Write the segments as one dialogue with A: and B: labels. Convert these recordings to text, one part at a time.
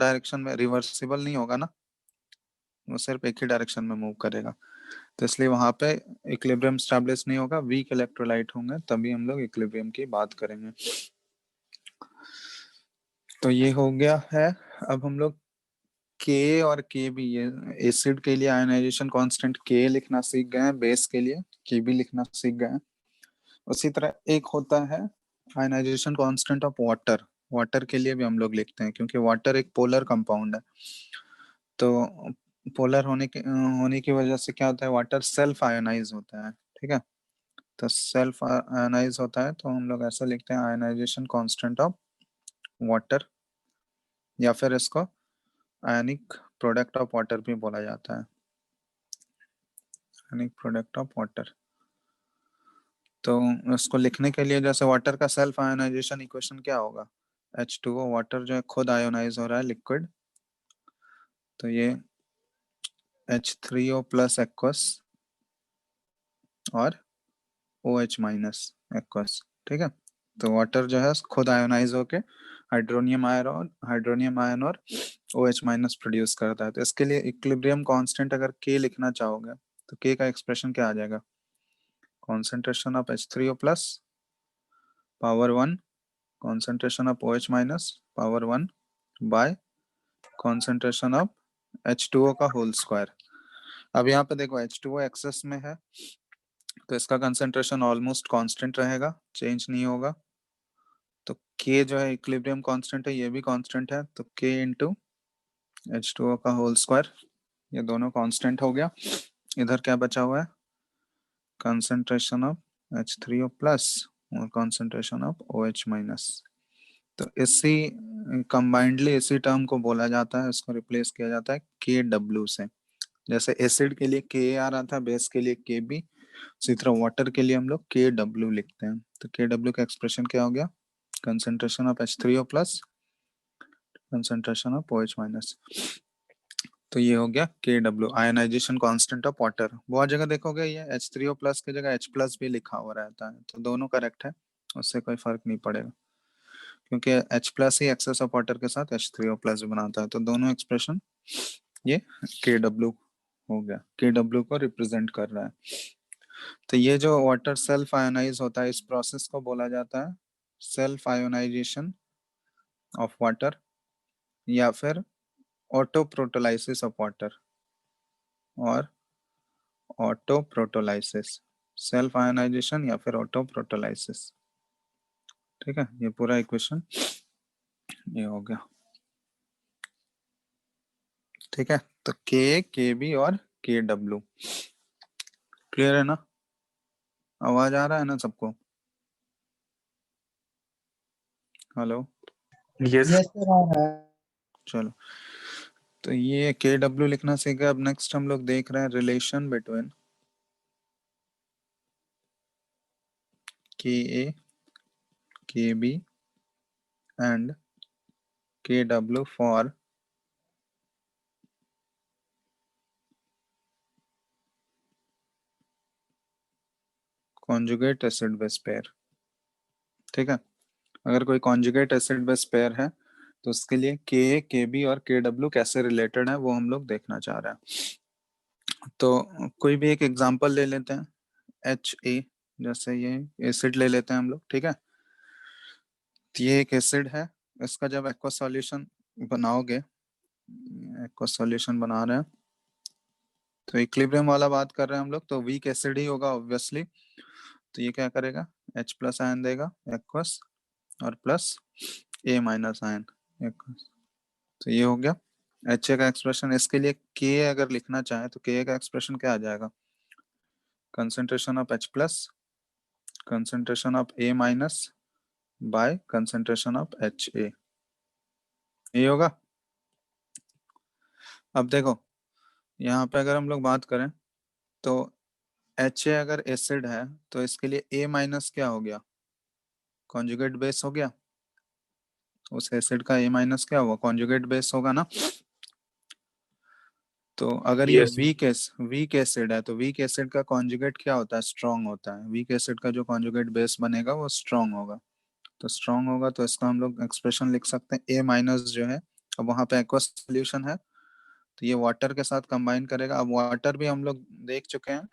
A: Direction में reversible नहीं होगा ना, वो सिर्फ एक ही डायरेक्शन में मूव करेगा, तो इसलिए वहां पे इक्विलिब्रियम स्टैब्लिश नहीं होगा, वीक इलेक्ट्रोलाइट होंगे तभी हम लोग इक्विलिब्रियम की बात करेंगे। तो ये हो गया है। अब हम लोग के और के भी, ये एसिड के लिए आयनाइजेशन कांस्टेंट के लिखना सीख गए हैं, बेस के लिए के भी लिखना सीख गए हैं। उसी तरह एक होता है ionization constant of water, water के लिए भी हम लोग लिखते हैं, क्योंकि वाटर एक पोलर कंपाउंड है। तो पोलर होने की वजह से क्या होता है, वाटर सेल्फ आयोनाइज होता है, ठीक है। तो सेल्फ आयोनाइज होता है तो हम लोग ऐसा लिखते हैं आयनाइजेशन कांस्टेंट ऑफ वाटर, या फिर इसको आयनिक प्रोडक्ट ऑफ वाटर भी बोला जाता है, आयनिक प्रोडक्ट ऑफ वाटर। तो इसको लिखने के लिए जैसे वाटर का सेल्फ आयोनाइजेशन इक्वेशन क्या होगा, H2O, वाटर जो है खुद आयोनाइज हो रहा है लिक्विड, तो ये H3O प्लस एक्वस और OH माइनस एक्वस, ठीक है। तो वाटर जो है खुद आयोनाइज होके हाइड्रोनियम आयन और OH माइनस प्रोड्यूस करता है। तो इसके लिए इक्विलिब्रियम कांस्टेंट अगर K लिखना चाहोगे तो K का एक्सप्रेशन क्या आ जाएगा, concentration of H3O plus power 1, concentration of OH minus power 1 by concentration of H2O का होल स्क्वायर। अब यहाँ पे देखो H2O एक्सेस में है तो इसका कंसेंट्रेशन ऑलमोस्ट कांस्टेंट रहेगा, चेंज नहीं होगा। तो K जो है इक्विलिब्रियम कांस्टेंट है, ये भी कांस्टेंट है, तो K इंटू H2O का होल स्क्वायर, ये दोनों कांस्टेंट हो गया। इधर क्या बचा हुआ है, कंसेंट्रेशन ऑफ H3O प्लस और कंसेंट्रेशन ऑफ OH माइनस। तो इसी कंबाइंडली इसी टर्म को बोला जाता है, इसको रिप्लेस किया जाता है के डब्ल्यू से। जैसे एसिड के लिए के आ रहा था, बेस के लिए के बी, उसी तरह वाटर के लिए हम लोग के डब्ल्यू लिखते हैं। तो के डब्ल्यू का एक्सप्रेशन क्या हो गया, concentration of H3O plus concentration of OH minus. तो ये हो गया K W, ionization constant of water. बहुत जगह देखोगे ये H3O प्लस की जगह H प्लस भी लिखा हुआ रहता है, तो दोनों करेक्ट है, उससे कोई फर्क नहीं पड़ेगा, क्योंकि H प्लस ही एक्सेस ऑफ वाटर के साथ H3O प्लस भी बनाता है। तो दोनों एक्सप्रेशन ये के डब्ल्यू हो गया, के डब्ल्यू को रिप्रेजेंट कर रहा है। तो ये जो वाटर सेल्फ आयोनाइज होता है, इस प्रोसेस को बोला जाता है सेल्फ आयोनाइजेशन ऑफ वाटर, या फिर ऑटो प्रोटोलाइसिस ऑफ वाटर, और ऑटो प्रोटोलाइसिस, सेल्फ आयोनाइजेशन या फिर ऑटो प्रोटोलाइसिस, ठीक है। ये पूरा इक्वेशन ये हो गया, ठीक है। तो के बी और के डब्ल्यू क्लियर है ना, आवाज आ रहा है ना सबको, हेलो।
B: यस
C: यस सर, आ रहा है।
A: चलो, तो ये के डब्ल्यू लिखना सीख गए। अब नेक्स्ट हम लोग देख रहे हैं रिलेशन बिटवीन के ए, के बी एंड के W for conjugate acid base pair, ठीक है। अगर कोई कॉन्जुगेट एसिड बेस पेयर है तो उसके लिए के बी और के डब्ल्यू कैसे रिलेटेड है वो हम लोग देखना चाह रहे हैं। तो कोई भी एक एग्जांपल ले लेते हैं, एच ए, जैसे ये एसिड ले लेते हैं हम लोग, ठीक है। तो ये एक एसिड है, इसका जब एक्वा सॉल्यूशन बनाओगे, एक्वा सॉल्यूशन बना रहे हैं तो इक्विलिब्रियम वाला बात कर रहे हैं हम लोग, तो वीक एसिड ही होगा ऑब्वियसली। तो ये क्या करेगा, H प्लस आयन देगा एक्वस और plus A minus ion aqueous. तो ये हो गया HA का एक्सप्रेशन। इसके लिए K अगर लिखना चाहे तो K का एक्सप्रेशन क्या आ जाएगा, concentration of H plus concentration of A minus by concentration of HA, ये होगा। अब देखो यहाँ पे अगर हम लोग बात करें तो HA अगर एसिड है तो इसके लिए A माइनस क्या हो गया, कॉन्जुगेट बेस हो गया, उस एसिड का A माइनस क्या हुआ, कॉन्जुगेट बेस होगा ना। तो अगर ये
B: यस
A: वीक एसिड है तो वीक एसिड का कॉन्जुगेट क्या होता है, स्ट्रॉन्ग होता है। वीक एसिड का जो कॉन्जुगेट बेस बनेगा वो स्ट्रॉन्ग होगा, तो स्ट्रॉन्ग होगा तो इसका हम लोग एक्सप्रेशन लिख सकते हैं A माइनस जो है अब वहां पे एक्वस सोल्यूशन है, तो ये वाटर के साथ कंबाइन करेगा। अब वाटर भी हम लोग देख चुके हैं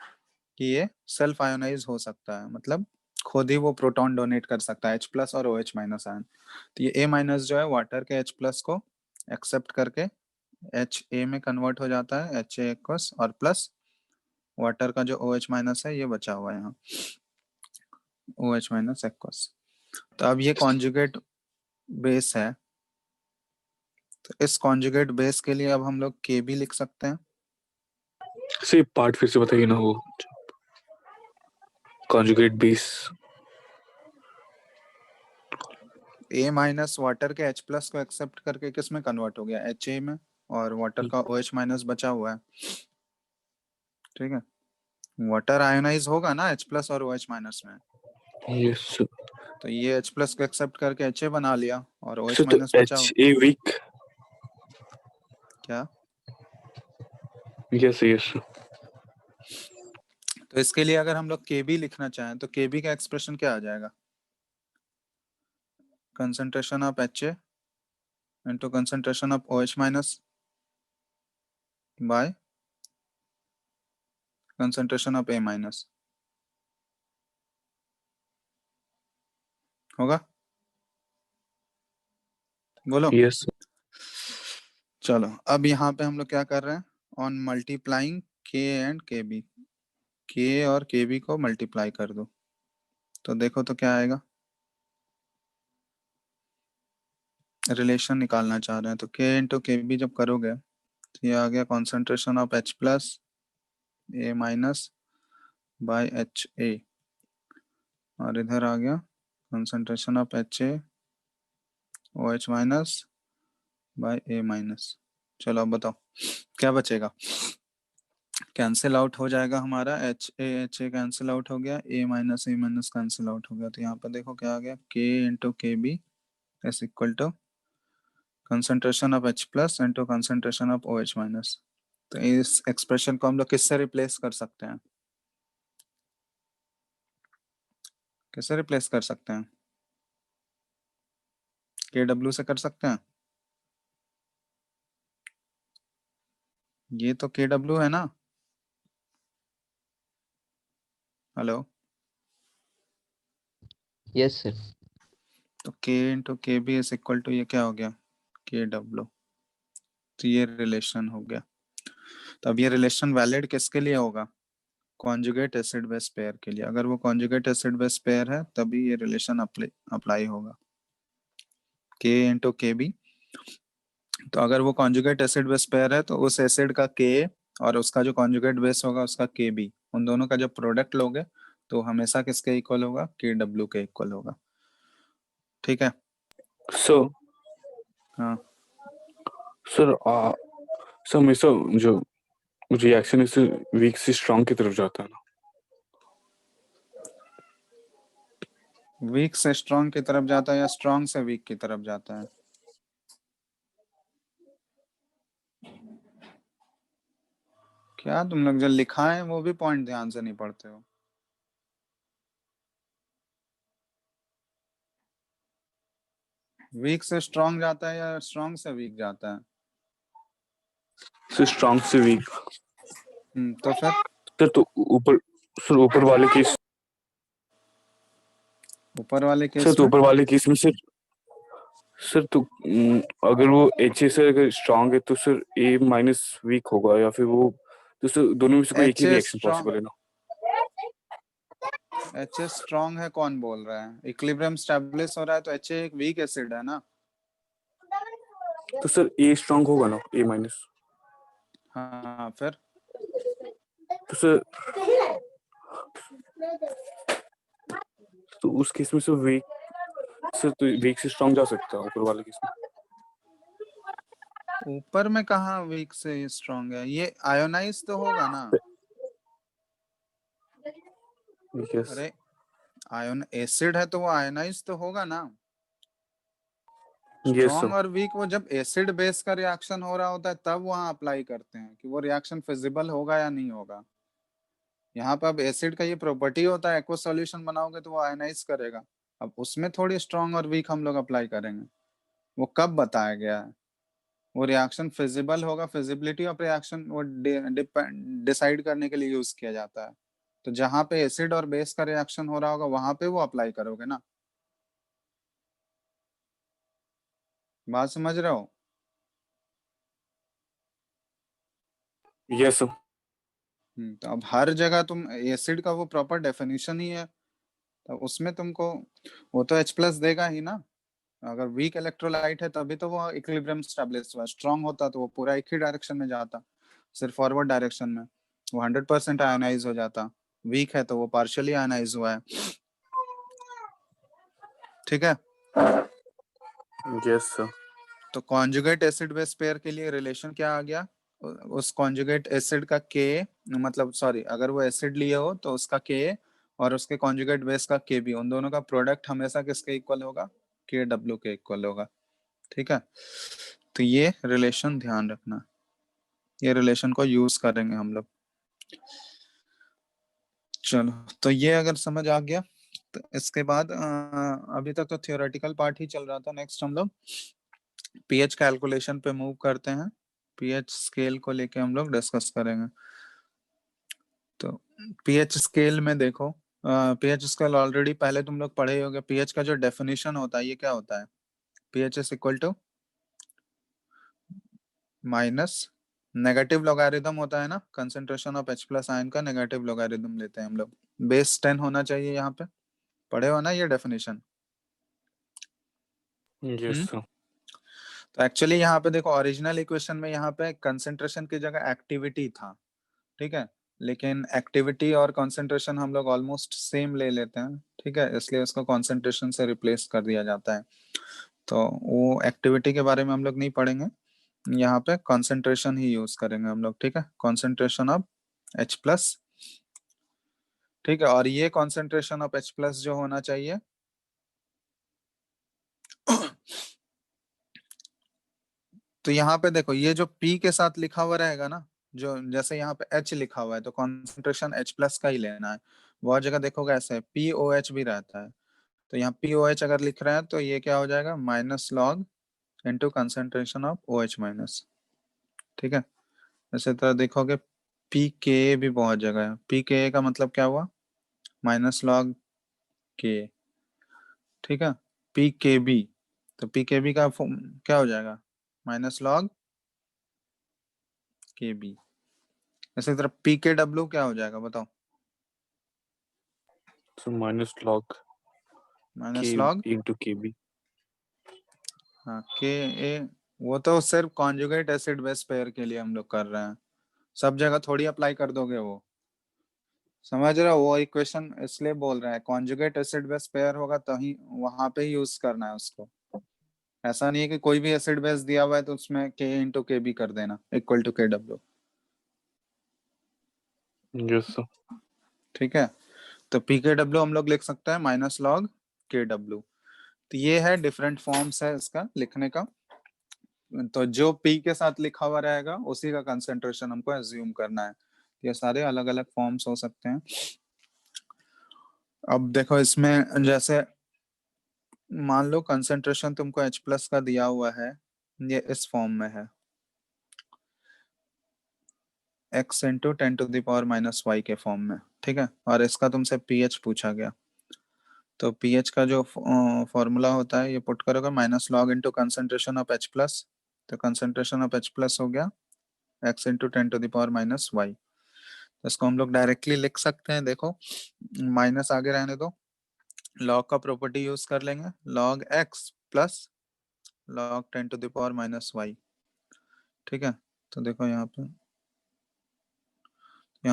A: कि ये सेल्फ आयोनाइज हो सकता है, मतलब खुद ही वो प्रोटॉन डोनेट कर सकता है, H प्लस और OH माइनस आयन। तो ये A माइनस जो है वाटर के H प्लस को एक्सेप्ट करके HA में कन्वर्ट हो जाता है, HA एक्वस, और प्लस वाटर का जो OH माइनस है ये बचा हुआ है यहाँ, OH माइनस एक्वस। तो अब ये कॉन्जुगेट बेस है, तो इस कॉन्जुगेट बेस के लिए अब हम लोग KB लिख सकते हैं।
B: से पार्ट फिर से बताइए ना, वो conjugate base.
A: A minus water के H प्लस को एक्सेप्ट करके किस में कन्वर्ट हो गया, HA में, और वाटर का OH माइनस बचा हुआ है। ठीक है, वाटर आयोनाइज होगा ना H प्लस और OH माइनस में,
B: यस
A: तो ये H प्लस को एक्सेप्ट करके HA बना लिया और OH
B: सर। तो
A: माइनस बचा
B: एच
A: हुआ।
B: A week.
A: क्या?
B: Yes yes.
A: तो इसके लिए अगर हम लोग KB लिखना चाहें तो KB का एक्सप्रेशन क्या आ जाएगा, concentration of HA into concentration of OH minus by concentration of A minus होगा, बोलो।
B: यस
A: चलो अब यहाँ पे हम लोग क्या कर रहे हैं, on multiplying K and KB, K और KB को मल्टीप्लाई कर दो, तो देखो तो क्या आएगा, रिलेशन निकालना चाह रहे हैं, तो K इंटू KB जब करोगे तो ये आ गया concentration of H plus A minus by HA, और इधर आ गया concentration of HA OH minus by A minus. चलो अब बताओ क्या बचेगा, कैंसिल आउट हो जाएगा हमारा, HA कैंसिल आउट हो गया, A माइनस कैंसिल आउट हो गया, तो यहाँ पर देखो क्या आ गया, K into KB is equal to concentration of H plus into concentration of OH minus. तो इस एक्सप्रेशन को हम लोग किससे रिप्लेस कर सकते हैं, किससे रिप्लेस कर सकते हैं, KW से कर सकते हैं, ये तो KW है ना, हेलो।
C: Yes sir.
A: तो K into KB is equal to ये क्या हो गया, KW, तो ये रिलेशन हो गया। तो अब ये रिलेशन वैलिड किसके लिए होगा, कॉन्जुगेट एसिड बेस पेयर के लिए, अगर वो कॉन्जुगेट एसिड बेस पेयर है तभी ये रिलेशन अप्लाई होगा, K इंटू KB। तो अगर वो कॉन्जुगेट एसिड बेस पेयर है तो उस एसिड का K और उसका जो कॉन्जुगेट बेस होगा उसका KB, उन दोनों का जब प्रोडक्ट लोगे तो हमेशा किसके इक्वल होगा, KW के इक्वल होगा। ठीक है,
B: सो
A: हाँ
B: सर सर हमेशा जो रिएक्शन इससे वीक से स्ट्रांग की तरफ जाता है ना।
A: वीक से स्ट्रांग की तरफ जाता है या स्ट्रांग से वीक की तरफ जाता है, क्या तुम लोग जो लिखा है वो भी पॉइंट ध्यान से नहीं पढ़ते हो। वीक से स्ट्रांग जाता है या स्ट्रांग से वीक जाता है,
B: सर स्ट्रांग से वीक।
A: तो फिर
B: सर तो ऊपर, सर ऊपर वाले केस,
A: ऊपर वाले
B: सर
A: केस
B: तो
A: में
B: ऊपर वाले केस में सर तो अगर वो HA से अगर स्ट्रांग है तो सर A माइनस वीक होगा, या फिर वो, तो सर दोनों में से कोई एक ही
A: HA
B: रिएक्शन
A: स्ट्रांग,
B: पॉसिबल है ना।
A: HA स्ट्रांग है कौन बोल रहा है, इक्विलिब्रियम स्टेब्लिश हो रहा है तो HA एक वीक एसिड है ना।
B: तो सर A स्ट्रांग होगा ना, A माइनस।
A: हाँ फिर
B: तो सर तो उस केस में सर वीक, सर तो वीक से स्ट्रांग जा सकता है ऊपर वाले केस में।
A: ऊपर में कहाँ वीक से स्ट्रांग है, ये आयोनाइज तो होगा ना।
B: यस
A: अरे आयन एसिड है तो वो आयोनाइज तो होगा ना।
B: Yes
A: strong
B: sir.
A: और वीक वो जब एसिड बेस का रिएक्शन हो रहा होता है तब वहां अप्लाई करते हैं कि वो रिएक्शन फिजिबल होगा या नहीं होगा। यहाँ पे अब एसिड का ये प्रॉपर्टी होता है, एक्वस सॉल्यूशन बनाओगे तो वो आयनाइज करेगा, अब उसमें थोड़ी स्ट्रॉन्ग और वीक हम लोग अप्लाई करेंगे, वो कब बताया गया है। वो रिएक्शन फिजिबल होगा, फिजिबिलिटी ऑफ रिएक्शन वो डिसाइड करने के लिए यूज किया जाता है। तो जहां पे एसिड और बेस का रिएक्शन हो रहा होगा वहां पे वो अप्लाई करोगे ना। बात समझ रहे हो?
B: Yes sir.
A: तो अब हर जगह तुम एसिड का वो प्रॉपर डेफिनेशन ही है, तो उसमें तुमको वो तो H प्लस देगा ही ना। अगर वीक इलेक्ट्रोलाइट है तभी तो वो इक्विलिब्रियम स्टैब्लिश हुआ, स्ट्रांग होता तो वो पूरा एक ही डायरेक्शन में जाता, सिर्फ फॉरवर्ड डायरेक्शन में, वो 100% आयनाइज हो जाता। वीक है तो वो पार्शियली आयनाइज हुआ है। ठीक है।
B: Yes sir.
A: तो कॉन्जुगेट एसिड बेस पेयर के लिए रिलेशन क्या आ गया? उस कॉन्जुगेट एसिड का के, मतलब सॉरी, अगर वो एसिड लिए हो तो उसका के और उसके कॉन्जुगेट बेस का के बी, उन दोनों का प्रोडक्ट हमेशा किसके इक्वल होगा? के डब्ल्यू के इक्वल होगा। ठीक है। तो ये रिलेशन ध्यान रखना, ये रिलेशन को यूज करेंगे हम लोग। चलो, तो ये अगर समझ आ गया तो इसके बाद अभी तक तो थियोरेटिकल पार्ट ही चल रहा था। नेक्स्ट हम लोग पीएच कैलकुलेशन पे मूव करते हैं। पीएच स्केल को लेके हम लोग डिस्कस करेंगे। तो पीएच स्केल में देखो, पीएच स्केल ऑलरेडी पहले तुम लोग पढ़े ही होगे। पीएच का जो डेफिनेशन होता है ये क्या होता है? PH is equal to minus negative logarithm होता है ना, concentration of H plus ion का नेगेटिव लॉगरिथम लेते हैं हम लोग। बेस 10 होना चाहिए यहाँ पे, पढ़े हो ना ये डेफिनेशन?
B: Yes sir.
A: तो एक्चुअली यहाँ पे देखो, ओरिजिनल इक्वेशन में यहाँ पे कंसेंट्रेशन की जगह एक्टिविटी था। ठीक है। लेकिन एक्टिविटी और कंसेंट्रेशन हम लोग ऑलमोस्ट सेम ले लेते हैं, ठीक है, इसलिए उसको कंसेंट्रेशन से रिप्लेस कर दिया जाता है। तो वो एक्टिविटी के बारे में हम लोग नहीं पढ़ेंगे, यहाँ पे कंसेंट्रेशन ही यूज करेंगे हम लोग। ठीक है, कंसेंट्रेशन ऑफ H प्लस। ठीक है, और ये कंसेंट्रेशन ऑफ H प्लस जो होना चाहिए तो यहाँ पे देखो, ये जो P के साथ लिखा हुआ रहेगा ना, जो जैसे यहाँ पे H लिखा हुआ है तो कॉन्सेंट्रेशन H प्लस का ही लेना है। बहुत जगह देखोगे ऐसे POH भी रहता है, तो यहाँ POH अगर लिख रहे हैं तो ये क्या हो जाएगा? Minus log into concentration of OH minus. ठीक है। इसी तरह देखोगे PK भी बहुत जगह है। PK का मतलब क्या हुआ? माइनस लॉग के। ठीक है। PKB, तो PKB का क्या हो जाएगा? Minus log KB। इसी तरह PKW क्या हो जाएगा बताओ?
B: सो माइनस लॉग के
A: माइनस लॉग,
B: इंटू के बी।
A: हाँ KA। वो तो सिर्फ कॉन्जुगेट एसिड बेस पेयर के लिए हम लोग कर रहे हैं, सब जगह थोड़ी अप्लाई कर दोगे वो। समझ रहे हो? वो इक्वेशन इसलिए बोल रहे हैं, कॉन्जुगेट एसिड बेस पेयर होगा तो ही वहां पे यूज करना है उसको। ऐसा नहीं है कि कोई भी एसिड बेस दिया हुआ है तो उसमें K इंटू के बी कर देना equal to KW।
B: Yes sir.
A: ठीक है। तो PKW हम लोग लिख सकते हैं माइनस लॉग KW। तो ये है, डिफरेंट फॉर्म्स है इसका लिखने का। तो जो P के साथ लिखा हुआ रहेगा उसी का कंसेंट्रेशन हमको एज्यूम करना है। ये सारे अलग अलग फॉर्म्स हो सकते हैं। अब देखो इसमें जैसे मान लो कंसेंट्रेशन तुमको H प्लस का दिया हुआ है, ये इस फॉर्म में है, x इंटू 10⁻⁻⁻y के फॉर्म में। ठीक है, और इसका तुमसे pH पूछा गया, तो pH का जो फॉर्मूला होता है ये पुट करोगे, minus log into concentration of H plus. तो कंसेंट्रेशन ऑफ H प्लस हो गया x इंटू 10⁻⁻⁻y। इसको हम लोग डायरेक्टली लिख सकते हैं, देखो माइनस आगे रहने दो, लॉग का प्रॉपर्टी यूज कर लेंगे, log x plus log 10⁻⁻⁻y। ठीक है। तो देखो यहाँ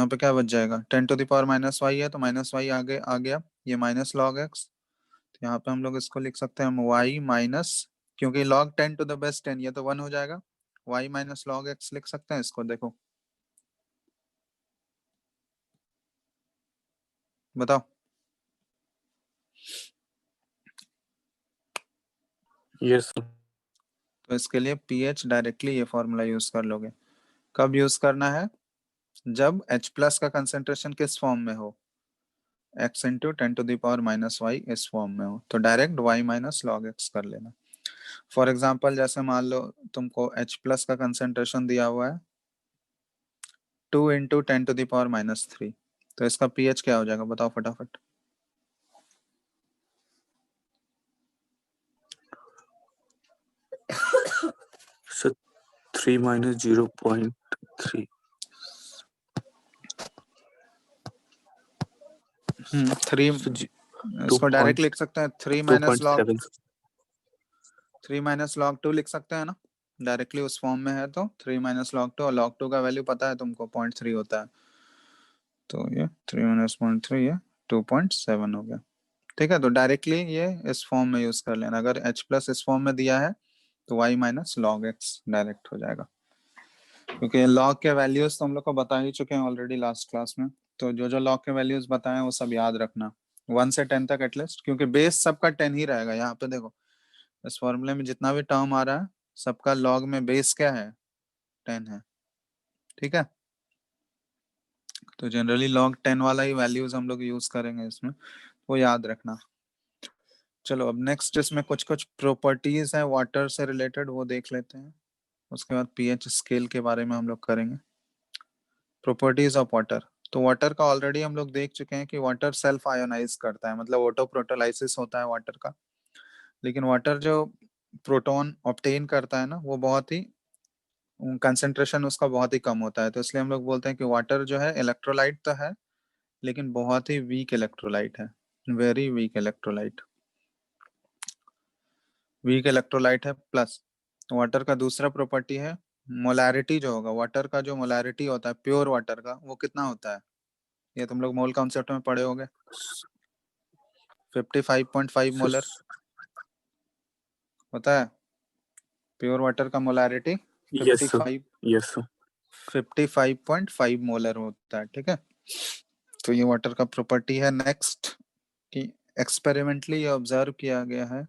A: पे क्या बच जाएगा? 10⁻⁻y है तो माइनस वाई आगे आ गया, ये माइनस लॉग x। तो यहाँ पे हम लोग इसको लिख सकते हैं हम y माइनस, क्योंकि log 10⁻10 ये तो 1 हो जाएगा, y माइनस लॉग x लिख सकते हैं इसको। देखो बताओ।
B: Yes sir.
A: तो इसके लिए pH डायरेक्टली ये फॉर्मूला यूज कर लोगे। कब यूज करना है? जब H प्लस का कंसेंट्रेशन किस फॉर्म में हो? x इंटू 10⁻⁻⁻y इस फॉर्म में हो, तो direct y minus log x कर लेना। फॉर एग्जाम्पल जैसे मान लो तुमको H प्लस का कंसेंट्रेशन दिया हुआ है 2 इंटू 10⁻⁻3, तो इसका pH क्या हो जाएगा बताओ फटाफट।
B: सर 3 माइनस 0.3
A: 3, इसको डायरेक्ट लिख सकते हैं 3 माइनस लॉग
B: 2.7
A: 3 - log 2 लिख सकते हैं ना, डायरेक्टली उस फॉर्म में है तो 3 - log 2, और log 2 का वैल्यू पता है तुमको 0.3 होता है, तो ये 3 - 0.3 ये 2.7 हो गया। ठीक है, तो डायरेक्टली ये इस फॉर्म में यूज कर लेना, अगर H प्लस इस फॉर्म में दिया है तो y - log x डायरेक्ट हो जाएगा, क्योंकि लॉग के वैल्यूज तो हम लोग को बता ही चुके हैं ऑलरेडी लास्ट क्लास में, तो जो जो लॉग के वैल्यूज बताए वो सब याद रखना 1 से 10 तक एटलीस्ट, क्योंकि बेस सबका 10 ही रहेगा। यहाँ पे देखो इस फॉर्मूले में जितना भी टर्म आ रहा है सबका लॉग में बेस क्या है 10 है। ठीक है, तो जनरली लॉग 10 वाला ही वैल्यूज हम लोग यूज करेंगे इसमें, वो याद रखना। चलो अब नेक्स्ट इसमें कुछ कुछ प्रॉपर्टीज है वाटर से रिलेटेड, वो देख लेते हैं, उसके बाद पीएच स्केल के बारे में हम लोग करेंगे। प्रॉपर्टीज ऑफ वाटर, तो वाटर का ऑलरेडी हम लोग देख चुके हैं कि वाटर सेल्फ आयोनाइज करता है, मतलब ऑटो प्रोटोलाइसिस होता है वाटर का, लेकिन वाटर जो प्रोटॉन ऑब्टेन करता है ना वो बहुत ही कंसंट्रेशन उसका बहुत ही कम होता है, तो इसलिए हम लोग बोलते हैं कि वाटर जो है इलेक्ट्रोलाइट तो है लेकिन बहुत ही वीक इलेक्ट्रोलाइट है, very weak electrolyte, weak electrolyte है। प्लस वाटर का दूसरा प्रॉपर्टी है मोलैरिटी, जो होगा वाटर का जो मोलैरिटी होता है प्योर वाटर का वो कितना होता है, ये तुम लोग मोल कॉन्सेप्ट में पढ़े होगे, 55.5 मोलर होता है प्योर वाटर का molarity,
B: yes sir
A: 55
B: yes sir
A: 55.5 molar होता है। ठीक है, तो ये वाटर का प्रॉपर्टी है। नेक्स्ट कि एक्सपेरिमेंटली ये ऑब्जर्व किया गया है,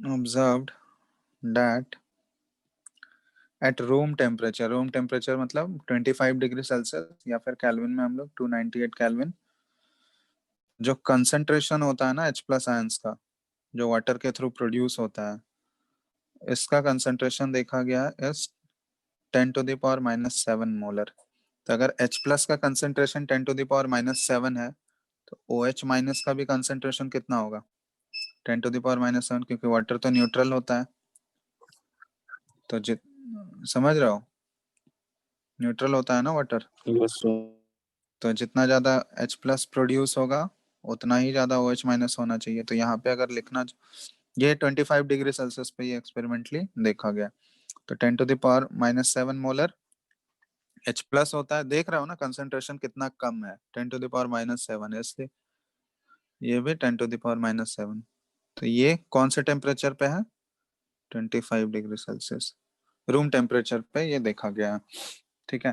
A: observed that at room temperature मतलब 25 डिग्री सेल्सियस या फिर केल्विन में हम लोग 298 केल्विन, जो कंसंट्रेशन होता है ना H प्लस आयंस का जो वाटर के थ्रू प्रोड्यूस होता है, इसका कंसंट्रेशन देखा गया है इस 10⁻⁻7 मोलर। तो अगर H प्लस का कंसंट्रेशन 10⁻⁻7 है तो OH माइनस का भी कंसंट्रेशन कितना होगा 10⁻⁻7, क्योंकि वाटर तो न्यूट्रल होता है, तो जित समझ रहे हो न्यूट्रल होता है ना वाटर,
B: यस सर
A: तो जितना ज्यादा H प्लस प्रोड्यूस होगा उतना ही ज्यादा OH माइनस होना चाहिए। तो यहाँ पे अगर लिखना, ये 25 डिग्री सेल्सियस पे ये एक्सपेरिमेंटली देखा गया, तो 10⁻⁻7 मोलर H प्लस होता है, देख रहे हो ना कंसंट्रेशन कितना कम है 10⁻⁻7 है, इसलिए ये भी 10⁻⁻7, तो ये कौन से टेम्परेचर पे है 25 डिग्री सेल्सियस रूम टेम्परेचर पे ये देखा गया है। ठीक है,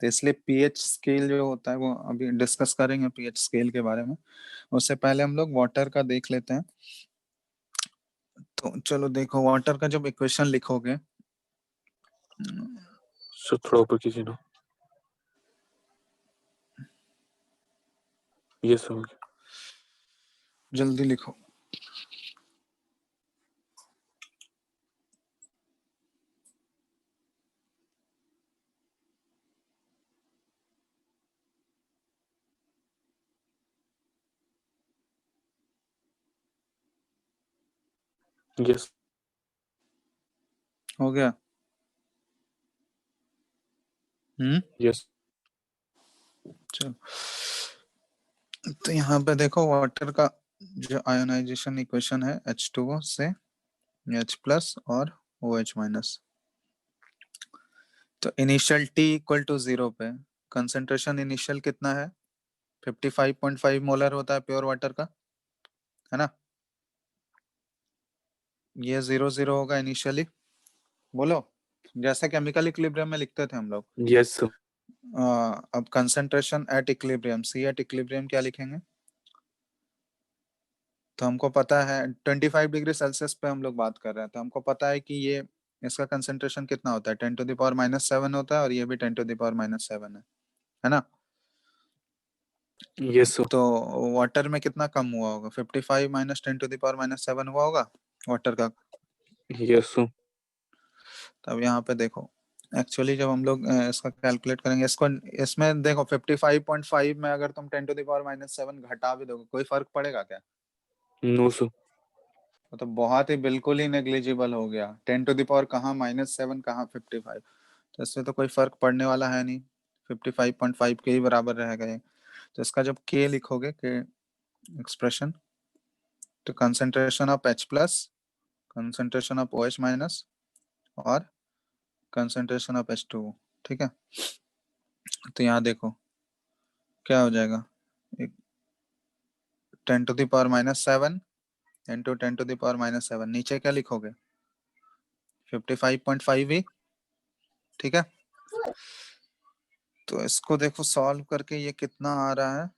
A: तो इसलिए पीएच स्केल जो होता है वो अभी डिस्कस करेंगे पीएच स्केल के बारे में, उससे पहले हम लोग वाटर का देख लेते हैं। तो चलो देखो वाटर का जब इक्वेशन लिखोगे,
B: सर थोड़ा ऊपर कीजिए ना, यस सर
A: जल्दी लिखो।
B: यस
A: हो गया।
B: यस
A: चलो, तो यहाँ पे देखो वाटर का जो आयोनाइजेशन इक्वेशन है H2O से H प्लस और OH माइनस, तो इनिशियल T इक्वल टू 0 पे कंसंट्रेशन इनिशियल कितना है 55.5 मोलर होता है प्योर वाटर का, है ना, ये 0 0 होगा इनिशियली, बोलो जैसे केमिकल इक्विलिब्रियम में लिखते थे हम लोग।
B: यस सर
A: अब concentration at equilibrium, C at equilibrium क्या लिखेंगे, तो हमको पता है 25 डिग्री सेल्सियस पे हम लोग बात कर रहे हैं, तो हमको पता है कि ये इसका कंसंट्रेशन कितना होता है 10⁻⁻7 होता है, और ये भी 10⁻⁻7 है ना।
B: Yes sir.
A: तो वाटर में कितना कम हुआ होगा? 55 माइनस 10⁻⁻7 हुआ होगा वाटर का।
B: Yes sir.
A: तब यहाँ पे देखो, एक्चुअली जब हम लोग इसका कैलकुलेट करेंगे, इसको इसमें देखो 55.5 में अगर तुम 10⁻⁻7 घटा भी दोगे, कोई फर्क पड़ेगा क्या?
B: No sir.
A: तो बहुत ही बिल्कुल ही नेग्लिजिबल हो गया। 10 कहाँ -7 कहाँ 55, तो इससे तो कोई फर्क पड़ने वाला है नहीं। 55.5 के ही बराबर रहेगा ये। तो इसका जब के लिखोगे के एक्सप्रेशन, तो concentration of H plus, concentration of OH minus और कंसंट्रेशन ऑफ H2, ठीक है। तो यहाँ देखो क्या हो जाएगा, 10⁻⁻7 इंटू 10⁻⁻7, नीचे क्या लिखोगे 55.5 ही, ठीक है। तो इसको देखो सॉल्व करके ये कितना आ रहा है,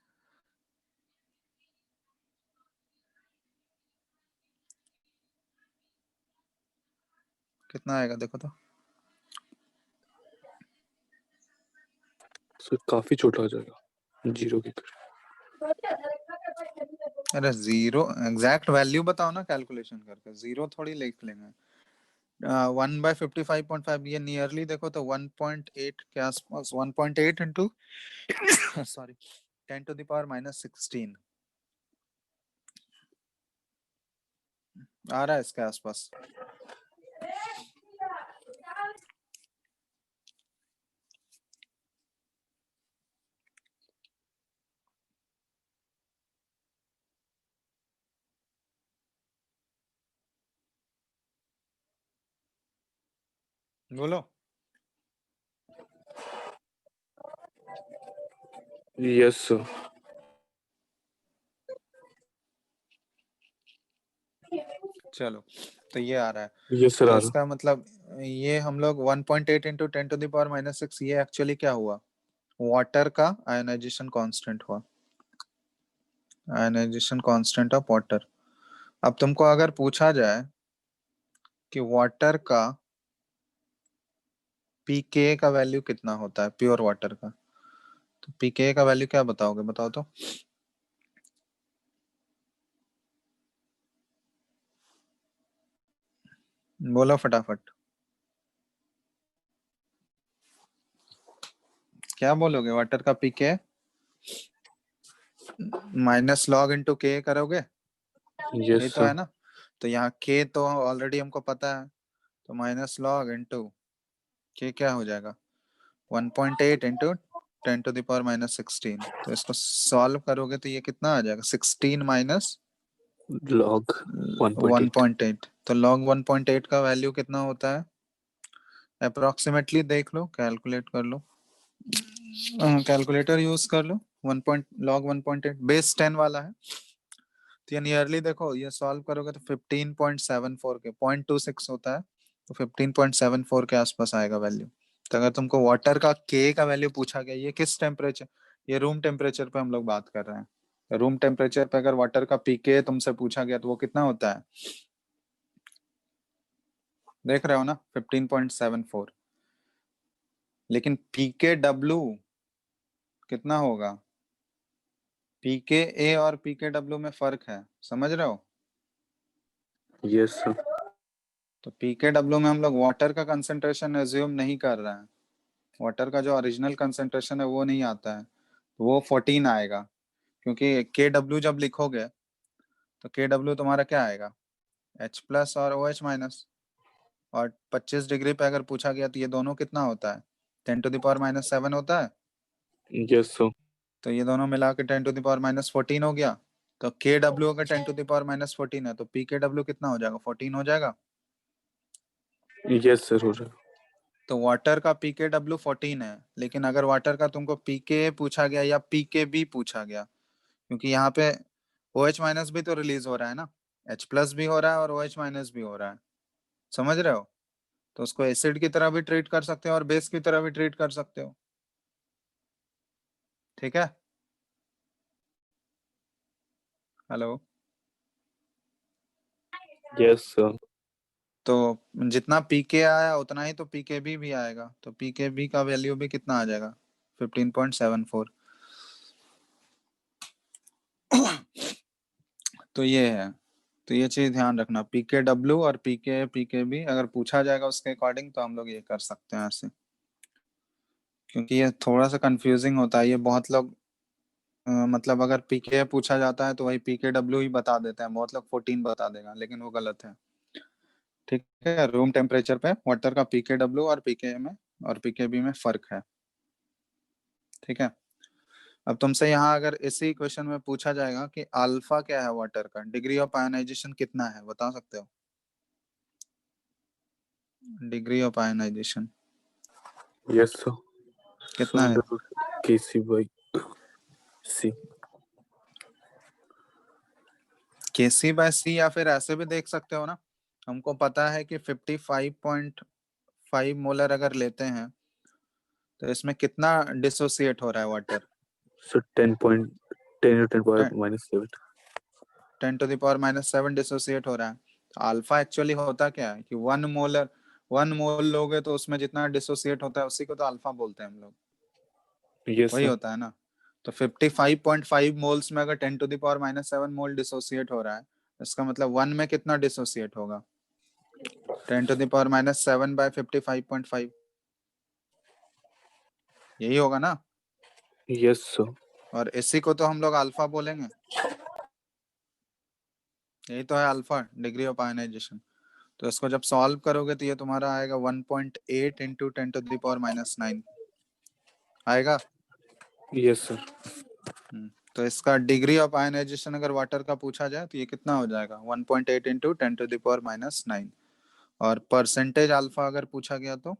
A: कितना आएगा देखो तो।
B: सर काफी छोटा हो जाएगा, 0 के करीब।
A: अरे जीरो एग्जैक्ट वैल्यू बताओ ना कैलकुलेशन करके, जीरो थोड़ी लिख लेंगे। 1/55.5 ये नियरली देखो तो 1.8 के आसपास, 1.8 इंटू सॉरी 10⁻⁻16 आ रहा है इसके आसपास। बोलो।
B: Yes sir.
A: चलो, तो ये आ रहा है।
B: यस सर
A: तो
B: आ रहा।
A: इसका मतलब ये हम लोग 1.8 इंटू 10⁻⁻6, ये एक्चुअली क्या हुआ, वाटर का आयोनाइजेशन कांस्टेंट हुआ, आयोनाइजेशन कांस्टेंट ऑफ वाटर। अब तुमको अगर पूछा जाए कि वाटर का पीके का वैल्यू कितना होता है, प्योर वाटर का, तो पीके का वैल्यू क्या बताओगे, बताओ तो। बोलो फटाफट, क्या बोलोगे? वाटर का पीके माइनस लॉग इंटू के करोगे, यही
B: यस
A: तो है
B: सर।
A: ना। तो यहाँ के तो ऑलरेडी हमको पता है, तो माइनस लॉग इंटू के क्या हो जाएगा, 1.8 इंटू 10⁻⁻16। तो इसको सॉल्व करोगे तो ये कितना आ जाएगा, 16 माइनस
B: लॉग 1.8।
A: 1.8। तो लॉग 1.8 का वैल्यू कितना होता है, अप्रोक्सीमेटली देख लो, कैलकुलेट कर लो, कैलकुलेटर यूज कर लो। 1 पॉइंट लॉग 1.8 बेस 10 वाला है, तो ये नियरली देखो, ये सॉल्व करोगे तो 15.74 के 0.26 होता है, तो 15.74 के आसपास आएगा वैल्यू। तो अगर तुमको वाटर का के का वैल्यू पूछा गया, ये किस टेम्परेचर, ये रूम टेम्परेचर पे हम लोग बात कर रहे हैं। रूम टेम्परेचर पे अगर वाटर का पीके तुमसे पूछा गया तो वो कितना होता है, देख रहे हो ना 15.74। लेकिन पीके डब्ल्यू कितना होगा, पीके ए और पीके डब्ल्यू में फर्क है, समझ रहे हो।
B: Yes sir.
A: तो पीके डब्ल्यू में हम लोग वाटर का कंसेंट्रेशन एज्यूम नहीं कर रहे हैं, वाटर का जो ओरिजिनल कंसेंट्रेशन है वो नहीं आता है, तो वो 14 आएगा। क्योंकि के डब्ल्यू जब लिखोगे तो के डब्ल्यू तुम्हारा क्या आएगा, एच प्लस और ओ एच माइनस। और 25 डिग्री पे अगर पूछा गया तो ये दोनों कितना होता है, 10⁻⁻7 होता है।
B: Yes sir.
A: तो ये दोनों मिला के 10⁻⁻14 हो गया। तो के डब्ल्यू अगर 10⁻⁻14 है तो पी के डब्ल्यू कितना हो जाएगा, 14 हो जाएगा।
B: यस सर हो जाएगा।
A: तो वाटर का पीके डब्ल्यू 14 है, लेकिन अगर वाटर का तुमको पीके पूछा गया या पीके बी पूछा गया, क्योंकि यहाँ पे ओ एच माइनस भी तो रिलीज हो रहा है ना, एच प्लस भी हो रहा है और ओ एच माइनस भी हो रहा है, समझ रहे हो। तो उसको एसिड की तरह भी ट्रीट कर सकते हो और बेस की तरह भी ट्रीट कर सकते हो, ठीक है। हेलो।
B: Yes sir.
A: तो जितना पीके आया उतना ही तो पीके भी आएगा, तो पीके बी का वैल्यू भी कितना आ जाएगा, 15.74। तो ये है, तो ये चीज ध्यान रखना, PKW और PKB अगर पूछा जाएगा उसके अकॉर्डिंग तो हम लोग ये कर सकते हैं ऐसे, क्योंकि ये थोड़ा सा कंफ्यूजिंग होता है, ये बहुत लोग मतलब अगर PK पूछा जाता है तो वही PKW ही बता देते हैं, बहुत लोग 14 बता देगा, लेकिन वो गलत है। ठीक है, रूम टेम्परेचर पे वाटर का PKW और PK में और PKB में फर्क है। ठीक है, अब तुमसे यहाँ अगर इसी क्वेश्चन में पूछा जाएगा कि अल्फा क्या है वाटर का, डिग्री ऑफ आयनाइजेशन कितना है, बता सकते हो? Degree of ionization
B: yes sir,
A: कितना है?
B: KC/C।
A: KC/C, या फिर ऐसे भी देख सकते हो ना, हमको पता है कि 55.5 मोलर अगर लेते हैं तो इसमें कितना डिसोसिएट हो रहा है water?
B: Sir 10
A: 10 to the power -7 dissociate हो रहा है। तो अल्फा एक्चुअली होता क्या है कि 1 मोल लोगे तो उसमें जितना डिसोसिएट होता है उसी को तो अल्फा बोलते हैं हम लोग,
B: यस
A: वही
B: सर।
A: होता है ना। तो 55.5 मोल्स में अगर 10 to the power -7 mole dissociate हो रहा है, इसका मतलब 1 में कितना डिसोसिएट होगा? 10 टू द पावर -7 बाय 55.5, यही होगा ना।
B: Yes sir.
A: और इसी को तो हम लोग अल्फा बोलेंगे, यही तो है अल्फा, डिग्री ऑफ आयनाइजेशन। तो इसको जब सॉल्व करोगे तो ये तुम्हारा आएगा 1.8 इंटू 10 टू द पावर -9 आएगा।
B: Yes sir.
A: तो इसका डिग्री ऑफ आयनाइजेशन अगर वाटर का पूछा जाए तो ये कितना हो जाएगा? 1.8 इंटू 10 टू द पावर -9। और परसेंटेज अल्फा अगर पूछा गया तो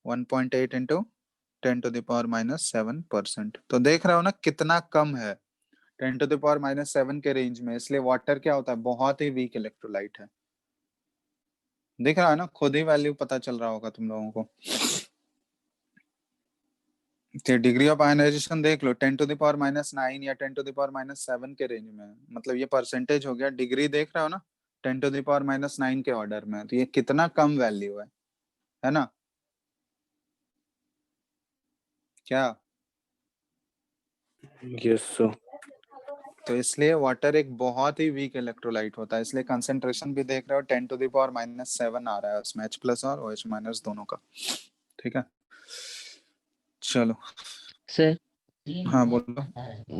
A: 1.8 इंटू 10 टू द पावर -7%। तो देख रहे हो ना कितना कम है 10 टू द पावर -7 के रेंज में, इसलिए वाटर क्या होता है, बहुत ही वीक इलेक्ट्रोलाइट है। दिख रहा है ना, खुद ही वैल्यू पता चल रहा होगा तुम लोगों को। डिग्री ऑफ आयनाइजेशन देख लो, 10 टू द पावर -9 या 10 टू द पावर -7 के रेंज में, मतलब ये परसेंटेज हो गया। डिग्री देख रहे हो ना, 10 टू द पावर -9 के ऑर्डर में, तो ये कितना कम वैल्यू है ना? क्या?
B: Yes sir.
A: तो इसलिए वाटर एक बहुत ही वीक इलेक्ट्रोलाइट होता है, इसलिए कंसेंट्रेशन भी देख रहे हो 10 टू द पावर -7 आ रहा है उसमें, H+ और OH- दोनों का। ठीक है, चलो।
C: सर
A: हाँ बोलो।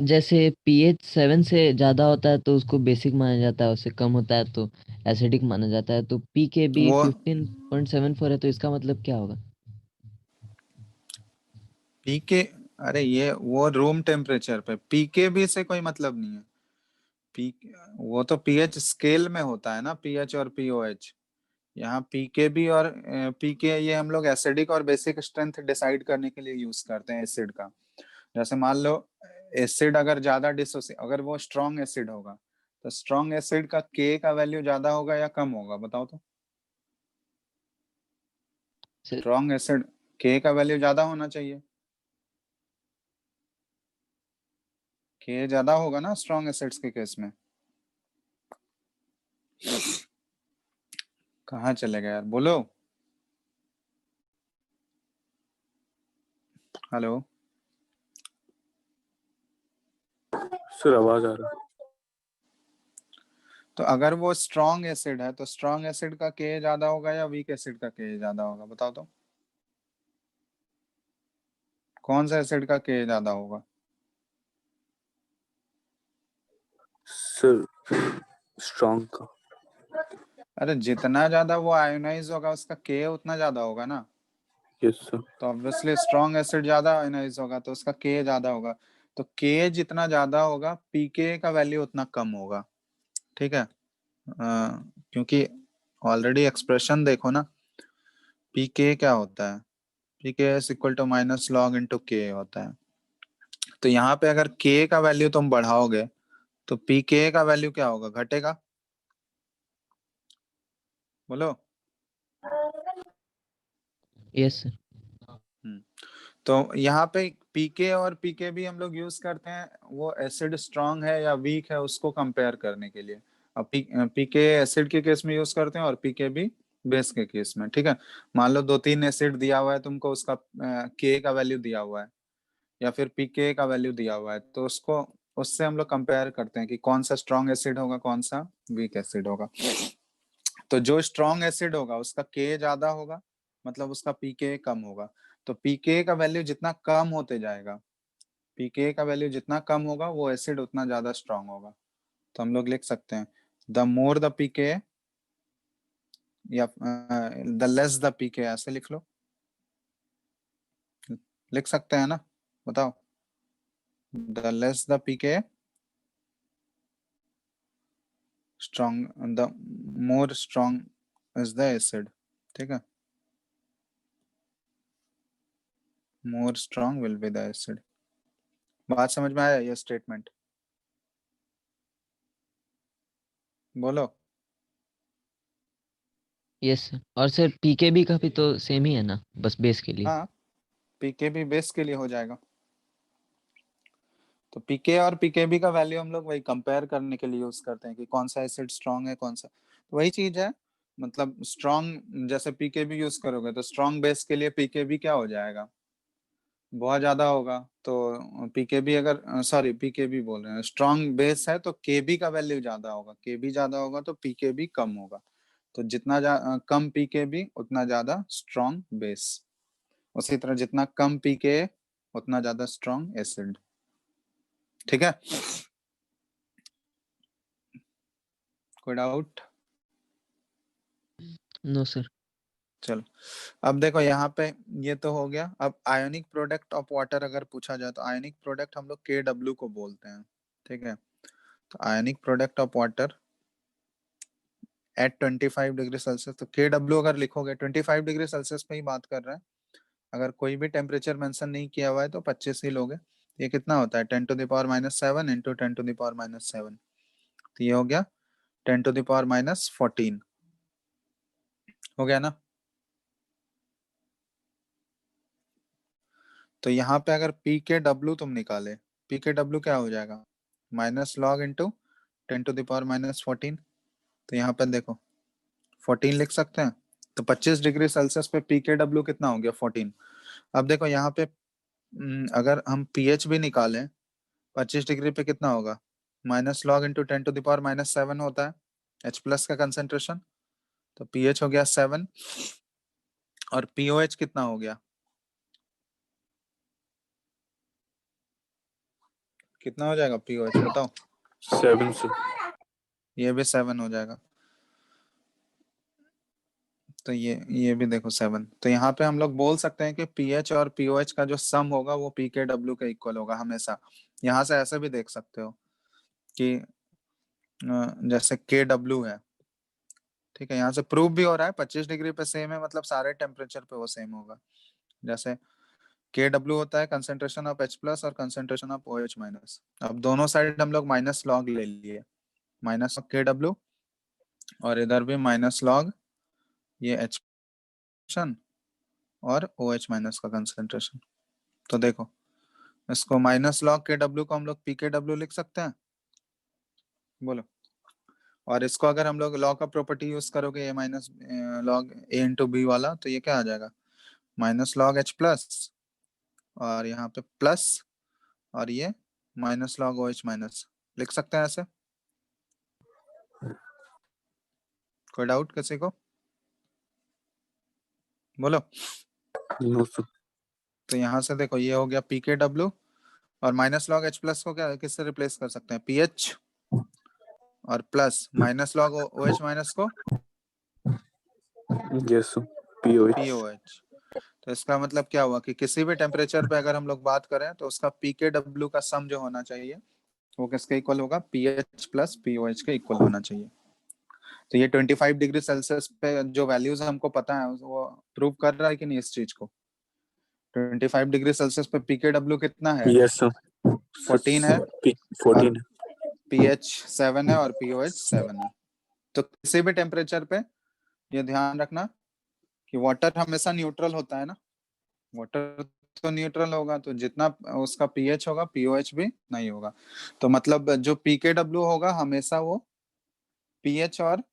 C: जैसे pH 7 से ज्यादा होता है तो उसको बेसिक माना जाता है, उससे कम होता है तो एसिडिक माना जाता है। तो PKB
A: वो
C: 15.74 है तो इसका मतलब क्या होगा?
A: पीके, अरे ये वो रूम टेम्परेचर पे, PKB से कोई मतलब नहीं है। पी वो तो पीएच स्केल में होता है ना, पीएच और पीओएच। यहाँ PKB और पीके ये हम लोग एसिडिक और बेसिक स्ट्रेंथ डिसाइड करने के लिए यूज करते हैं एसिड का। जैसे मान लो एसिड अगर ज्यादा अगर वो स्ट्रॉन्ग एसिड होगा तो स्ट्रॉन्ग एसिड का के का वैल्यू ज्यादा होगा या कम होगा, बताओ तो।
C: सर
A: स्ट्रॉन्ग एसिड के का वैल्यू ज्यादा होना चाहिए, के ज्यादा होगा ना स्ट्रॉन्ग एसिड्स के केस में। कहाँ चले गए यार, बोलो। हेलो।
B: सर आवाज आ रहा है।
A: तो अगर वो स्ट्रॉन्ग एसिड है तो स्ट्रॉन्ग एसिड का के ज्यादा होगा या वीक एसिड का के ज्यादा होगा, बताओ तो। कौन सा एसिड का के ज्यादा होगा?
B: सर स्ट्रॉन्ग का।
A: अरे जितना ज्यादा वो आयोनाइज होगा उसका के उतना ज्यादा होगा ना।
B: Yes sir.
A: तो ऑब्वियसली स्ट्रॉन्ग एसिड ज्यादा आयोनाइज होगा तो उसका के ज्यादा होगा। तो के जितना ज्यादा होगा पीके का वैल्यू उतना कम होगा। ठीक है, क्योंकि ऑलरेडी एक्सप्रेशन देखो ना, पीके क्या होता है, पीके इज इक्वल टू -log/के होता है। तो यहाँ पे अगर के का वैल्यू तुम बढ़ाओगे तो पीके का वैल्यू क्या होगा, घटेगा? बोलो।
C: Yes sir.
A: हम्म, तो यहाँ पे पीके और पीके भी हम लोग यूज करते हैं वो एसिड स्ट्रांग है या वीक है उसको कंपेयर करने के लिए। अब पीके एसिड के केस में यूज करते हैं और पीके भी बेस के केस में। ठीक है, मान लो 2-3 एसिड दिया हुआ है तुमको, उसका के का वैल्यू दिया हुआ है या फिर पीके का वैल्यू दिया हुआ है, तो उसको उससे हम लोग कंपेयर करते हैं कि कौन सा स्ट्रॉन्ग एसिड होगा, कौन सा वीक एसिड होगा। तो जो स्ट्रॉन्ग एसिड होगा उसका के ज्यादा होगा, मतलब उसका पीके कम होगा। तो पीके का वैल्यू जितना कम होते जाएगा, पीके का वैल्यू जितना कम होगा वो एसिड उतना ज्यादा स्ट्रॉन्ग होगा। तो हम लोग लिख सकते हैं द मोर द पीके, या द लेस द पीके, ऐसे लिख लो, लिख सकते हैं ना, बताओ। The less the pK strong, the more strong is the acid, ठीक है, more strong will be the acid. बात समझ में आया ये स्टेटमेंट? बोलो।
C: Yes sir. और सर पीकेबी का भी तो सेम ही है ना, बस बेस के लिए।
A: हाँ, पीके भी बेस के लिए हो जाएगा। तो पीके और पीकेबी का वैल्यू हम लोग वही कंपेयर करने के लिए यूज करते हैं कि कौन सा एसिड स्ट्रांग है, कौन सा, तो वही चीज है। मतलब स्ट्रांग जैसे पीकेबी यूज करोगे तो स्ट्रांग बेस के लिए पीकेबी क्या हो जाएगा, बहुत ज्यादा होगा। तो पीकेबी अगर, सॉरी पीकेबी बोल रहे हैं, स्ट्रांग बेस है तो केबी का वैल्यू ज्यादा होगा, केबी ज्यादा होगा तो पीकेबी कम होगा। तो जितना कम पीकेबी उतना ज्यादा स्ट्रांग बेस। उसी तरह जितना कम पीके उतना ज्यादा स्ट्रांग एसिड, ठीक है। कोई डाउट?
C: No sir.
A: चलो, अब देखो यहाँ पे ये तो हो गया। अब आयोनिक प्रोडक्ट ऑफ वाटर अगर पूछा जाए तो आयोनिक प्रोडक्ट हम लोग के डब्ल्यू को बोलते हैं, ठीक है। तो ionic product of water at 25 degree Celsius, तो के डब्ल्यू अगर लिखोगे 25 डिग्री सेल्सियस पे ही बात कर रहे हैं। अगर कोई भी टेम्परेचर मेंशन नहीं किया हुआ है तो 25 ही लोगे। ये कितना होता है, 10⁻⁻7 इंटू 10⁻⁻7, तो ये हो गया 10⁻⁻14, हो गया ना। तो यहाँ पे अगर पी के डब्ल्यू तुम निकाले, पी के डब्ल्यू क्या हो जाएगा, माइनस लॉग इंटू 10⁻⁻14। तो यहाँ पे देखो 14 लिख सकते हैं। तो 25 डिग्री सेल्सियस पे पी के डब्ल्यू कितना हो गया, 14। अब देखो यहाँ पे अगर हम पीएच भी निकालें 25 डिग्री पे कितना होगा, माइनस लॉग इंटू 10⁻⁻7 होता है एच प्लस का कंसेंट्रेशन। तो पीएच हो गया 7, और पीओएच कितना हो गया, कितना हो जाएगा पीओएच बताओ।
B: 7 से।
A: ये भी 7 हो जाएगा। तो ये भी देखो 7। तो यहाँ पे हम लोग बोल सकते हैं कि पीएच और पीओएच का जो सम होगा वो पी के डब्ल्यू के इक्वल होगा हमेशा। यहाँ से ऐसे भी देख सकते हो कि जैसे के डब्ल्यू है, ठीक है, यहाँ से प्रूव भी हो रहा है 25 डिग्री पे सेम है, मतलब सारे टेम्परेचर पे वो सेम होगा। जैसे के डब्ल्यू होता है कंसेंट्रेशन ऑफ एच प्लस और concentration of O H minus. अब दोनों साइड हम लोग माइनस लॉग ले लिए, माइनस के डब्ल्यू, और इधर भी माइनस लॉग ये एच और ओ एच माइनस का कंसेंट्रेशन। तो देखो इसको माइनस लॉग के डब्ल्यू को हम लोग पी के डब्ल्यू लिख सकते हैं, बोलो। और इसको अगर हम लोग लॉ का प्रॉपर्टी यूज करोगे ए माइनस लॉग ए इंटू बी वाला, तो ये क्या आ जाएगा, माइनस लॉग एच प्लस, और यहाँ पे प्लस, और ये minus log O H minus, लिख सकते हैं ऐसे। कोई डाउट किसी को, बोलो।
B: No sir.
A: तो यहाँ से देखो ये हो गया पी के डब्ल्यू, और माइनस लॉग एच प्लस को क्या किससे रिप्लेस कर सकते हैं, पी एच, और plus minus log O H minus को
B: yes sir, POH.
A: P O H. तो इसका मतलब क्या हुआ कि किसी भी टेम्परेचर पे अगर हम लोग बात करें तो उसका पी के डब्ल्यू का सम जो होना चाहिए वो किसके इक्वल होगा, p H plus P O H के इक्वल होना चाहिए। तो ये 25 डिग्री सेल्सियस पे जो वैल्यूज हमको पता है वो प्रूव कर रहा है कि नहीं इस चीज को। 25 डिग्री सेल्सियस पे पी के डब्ल्यू कितना है,
B: यस सर।
A: 14 है, और
B: 14 है।
A: पीएच 7 है, और पीओएच 7 है। तो किसी भी टेम्परेचर पे ये ध्यान रखना कि वाटर हमेशा न्यूट्रल होता है ना, वाटर तो न्यूट्रल होगा, तो जितना उसका पीएच होगा पीओएच भी नहीं होगा। तो मतलब जो पीकेडब्ल्यू होगा हमेशा वो पीएच और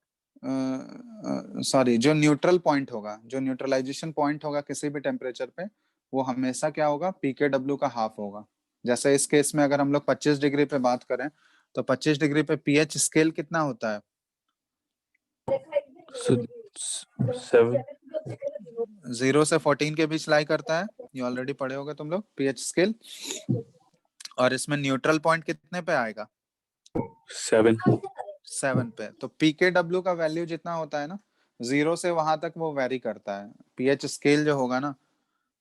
A: सॉरी जो न्यूट्रल पॉइंट होगा, जो न्यूट्रलाइजेशन पॉइंट होगा किसी भी टेम्परेचर पे, वो हमेशा क्या होगा, पीकेडब्ल्यू का हाफ होगा। जैसे इस केस में अगर हम लोग 25 डिग्री पे बात करें तो 25 डिग्री पे पीएच स्केल कितना होता है?
B: सर 7
A: 0 से 14 के बीच लाई करता है, ये ऑलरेडी पढ़े होगे तुम लोग पीएच स्केल। और इसमें न्यूट्रल पॉइंट कितने पे आएगा?
B: 7
A: 7 पे। तो पीकेडब्ल्यू का वैल्यू जितना होता है ना, 0 से वहां तक वो वेरी करता है। पीएच स्केल जो होगा ना,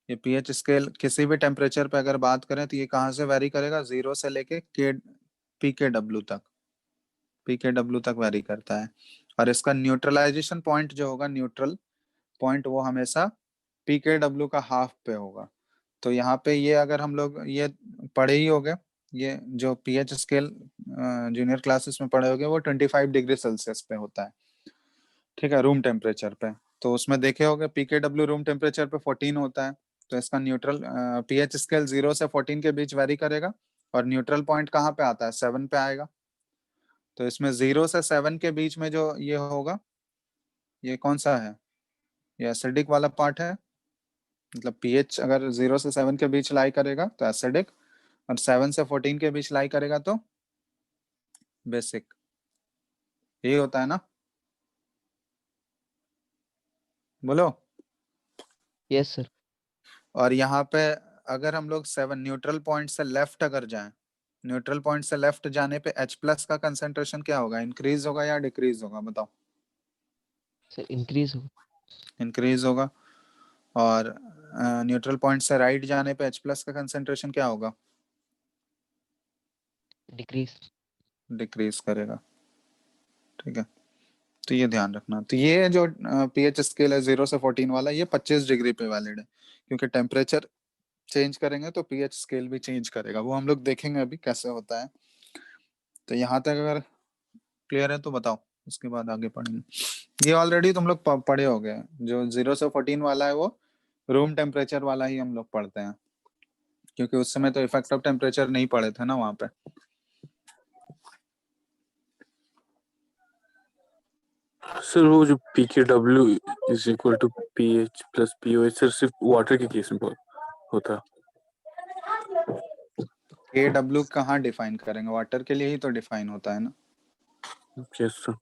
A: ये पीएच स्केल किसी भी टेम्परेचर पे अगर बात करें तो ये कहाँ से वेरी करेगा? 0 से लेके पीकेडब्ल्यू तक, पीकेडब्ल्यू तक वेरी करता है। और इसका न्यूट्रलाइजेशन पॉइंट जो होगा, न्यूट्रल पॉइंट, वो हमेशा पीकेडब्ल्यू का हाफ पे होगा। तो यहाँ पे ये अगर हम लोग ये पढ़े ही होंगे, ये जो पीएच स्केल जूनियर क्लासेस में पढ़े होंगे, वो 25 डिग्री सेल्सियस पे होता है, ठीक है, रूम टेम्परेचर पे। तो उसमें देखे होंगे पीकेडब्ल्यू रूम टेम्परेचर पे 14 होता है। तो इसका न्यूट्रल पीएच स्केल 0 से 14 के बीच वेरी करेगा। और न्यूट्रल पॉइंट कहाँ पे आता है? 7 पे आएगा। तो इसमें 0 से 7 के बीच में जो ये होगा, ये कौन सा है? ये एसिडिक वाला पार्ट है। मतलब पीएच अगर 0 से 7 के बीच लाई करेगा तो एसिडिक, और 7 से 14 के बीच लाई करेगा तो बेसिक। यही होता है ना? बोलो।
C: Yes sir.
A: और यहाँ पे अगर हम लोग 7 न्यूट्रल पॉइंट से लेफ्ट अगर जाएं, न्यूट्रल पॉइंट से लेफ्ट जाने पे H प्लस का कंसेंट्रेशन क्या होगा? इंक्रीज होगा या डिक्रीज होगा? बताओ।
C: सर इंक्रीज हो।
A: इंक्रीज होगा। और न्यूट्रल पॉइंट से राइट जाने पे H प्लस का कंसेंट्रेशन क्या होगा?
C: डिक्रीज।
A: डिक्रीज करेगा, ठीक है। तो ये ध्यान रखना। तो ये जो पीएच स्केल है 0 से 14 वाला, ये 25 डिग्री पे वैलिड है, क्योंकि टेम्परेचर चेंज करेंगे तो पीएच स्केल भी चेंज करेगा। वो हम लोग देखेंगे अभी कैसे होता है। तो यहाँ तक अगर क्लियर है तो बताओ, उसके बाद आगे पढ़ेंगे। ये ऑलरेडी तुम लोग पढ़े हो गए। जो 0 से 14 वाला है वो रूम टेम्परेचर वाला ही हम लोग पढ़ते हैं, क्योंकि उस समय तो इफेक्ट ऑफ टेम्परेचर नहीं पढ़े थे ना वहां पे।
B: सर वो जो PKW is equal to PH plus POH sir सिर्फ वाटर के केस में होता है।
A: के डब्ल्यू कहाँ डिफाइन करेंगे? वाटर के लिए ही तो डिफाइन होता है ना।
B: Yes sir.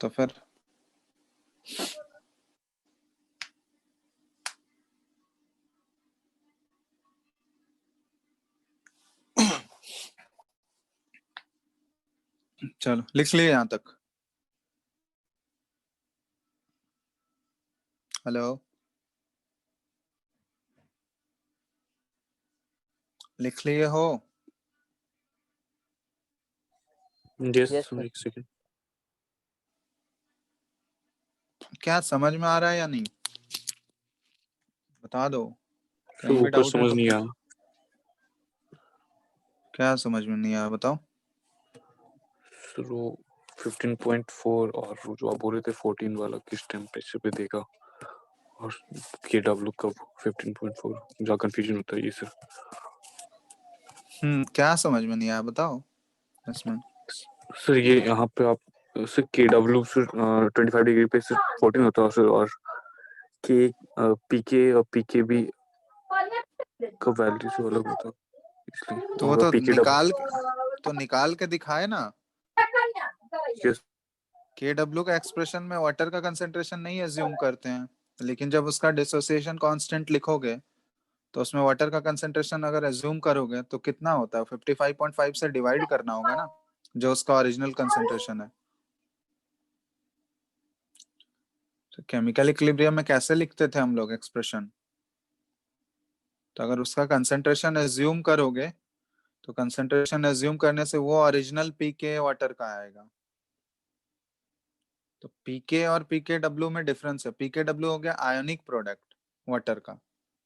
A: तो फिर चलो लिख लिए यहाँ तक। हेलो, लिख लिए हो?
B: Yes
C: yes
B: sir
C: sir.
B: एक सेकंड।
A: क्या समझ में आ रहा है या नहीं? बता दो,
B: सर
A: कहीं भी
B: ऊपर
A: डाउट है
B: समझ
A: तो
B: नहीं
A: पूछ।
B: आया।
A: क्या समझ में नहीं आया बताओ।
B: सर वो 15.4 और वो जो आप बोल रहे थे 14 वाला किस टेम्परेचर पे देगा, और KW कब 15.4, जहाँ कंफ्यूजन होता है ये सर।
A: क्या समझ में नहीं आया बताओ इसमें।
B: सर ये यहाँ पे आप सर KW सर 25 डिग्री पे सर 14 होता है सर, और के PK और PKB का वैल्यू से अलग होता है, इसलिए
A: तो वो
B: वहाँ
A: तो
B: पे
A: निकाल के दिखाए ना।
B: यस
A: के डब्ल्यू का एक्सप्रेशन में वाटर का कंसेंट्रेशन नहीं एज्यूम करते हैं, लेकिन जब उसका डिसोसिएशन कांस्टेंट लिखोगे तो उसमें वाटर का कंसेंट्रेशन अगर एज्यूम करोगे तो कितना होता है? 55.5 से डिवाइड करना होगा ना, जो उसका ओरिजिनल कंसेंट्रेशन है। तो केमिकल इक्विलिब्रियम में कैसे लिखते थे हम लोग एक्सप्रेशन? तो अगर उसका कंसेंट्रेशन एज्यूम करोगे तो कंसेंट्रेशन एज्यूम करने से वो ओरिजिनल पीके वाटर का आएगा। तो पीके और पीके डब्ल्यू में डिफरेंस है। पीके डब्ल्यू हो गया आयोनिक प्रोडक्ट वाटर का,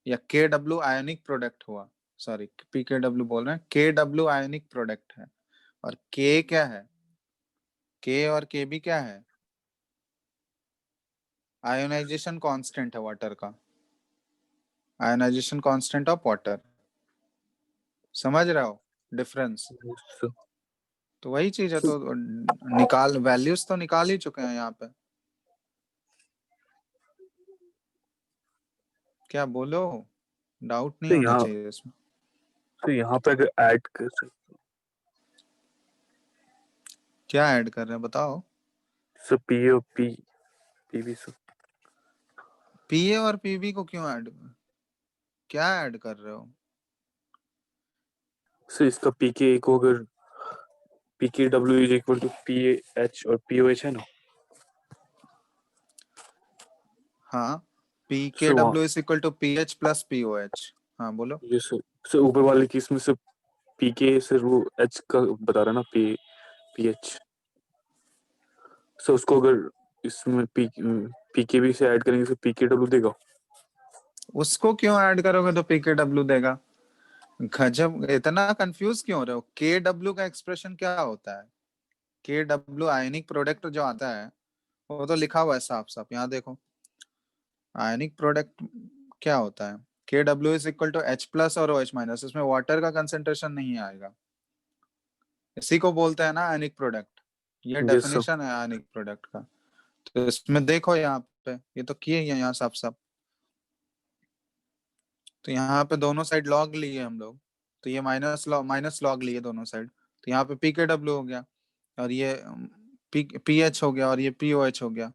A: या के डब्ल्यू आयोनिक प्रोडक्ट हुआ। सॉरी, पीके डब्ल्यू बोल रहे हैं, के डब्ल्यू आयोनिक प्रोडक्ट है। और के क्या है? के और के भी क्या है? आयोनाइजेशन कांस्टेंट है वाटर का, आयोनाइजेशन कांस्टेंट ऑफ वाटर। समझ रहे हो डिफरेंस?
B: सर।
A: तो वही चीज है। तो निकाल वैल्यूज तो निकाल ही चुके हैं यहाँ पे। क्या बोलो, डाउट नहीं
B: तो
A: होना
B: यहाँ
A: चाहिए इसमें।
B: तो यहाँ पे अगर ऐड कर
A: क्या ऐड कर रहे हैं बताओ।
B: सर पी और पीवी सर।
A: पीए और पीबी को क्यों ऐड, क्या ऐड कर रहे हो?
B: सर इसका पीके को अगर PK W is equal to PH और पीओएच है ना।
A: हाँ, पी के
B: सर वहाँ
A: W is equal to P H plus P O H. हाँ बोलो।
B: ये सर ऊपर वाले केस में सर पीके सर वो एच का बता रहा ना पीएच। सर उसको अगर इसमें पीके भी से ऐड करेंगे तो पीके डब्ल्यू देगा।
A: उसको क्यों ऐड करोगे तो पी के डब्ल्यू देगा? गजब, इतना कंफ्यूज क्यों हो रहे हो? के डब्ल्यू का एक्सप्रेशन क्या होता है? के डब्ल्यू आयनिक प्रोडक्ट जो आता है वो तो लिखा हुआ है साफ साफ, यहाँ देखो। आयनिक प्रोडक्ट क्या होता है? K W is equal to H plus और ओ एच माइनस, इसमें वाटर का कंसेंट्रेशन नहीं आएगा, इसी को बोलते हैं ना आयनिक प्रोडक्ट। ये
B: यस सर।
A: डेफिनेशन है आयनिक प्रोडक्ट का। तो इसमें देखो यहाँ पे ये तो किए ही है यहाँ साफ साफ। तो यहाँ पे दोनों साइड लॉग लिए हम लोग, तो ये माइनस लॉग लिए दोनों साइड, तो यहाँ पे पी के डब्ल्यू हो गया और ये पी एच हो गया और ये पी ओ एच हो गया।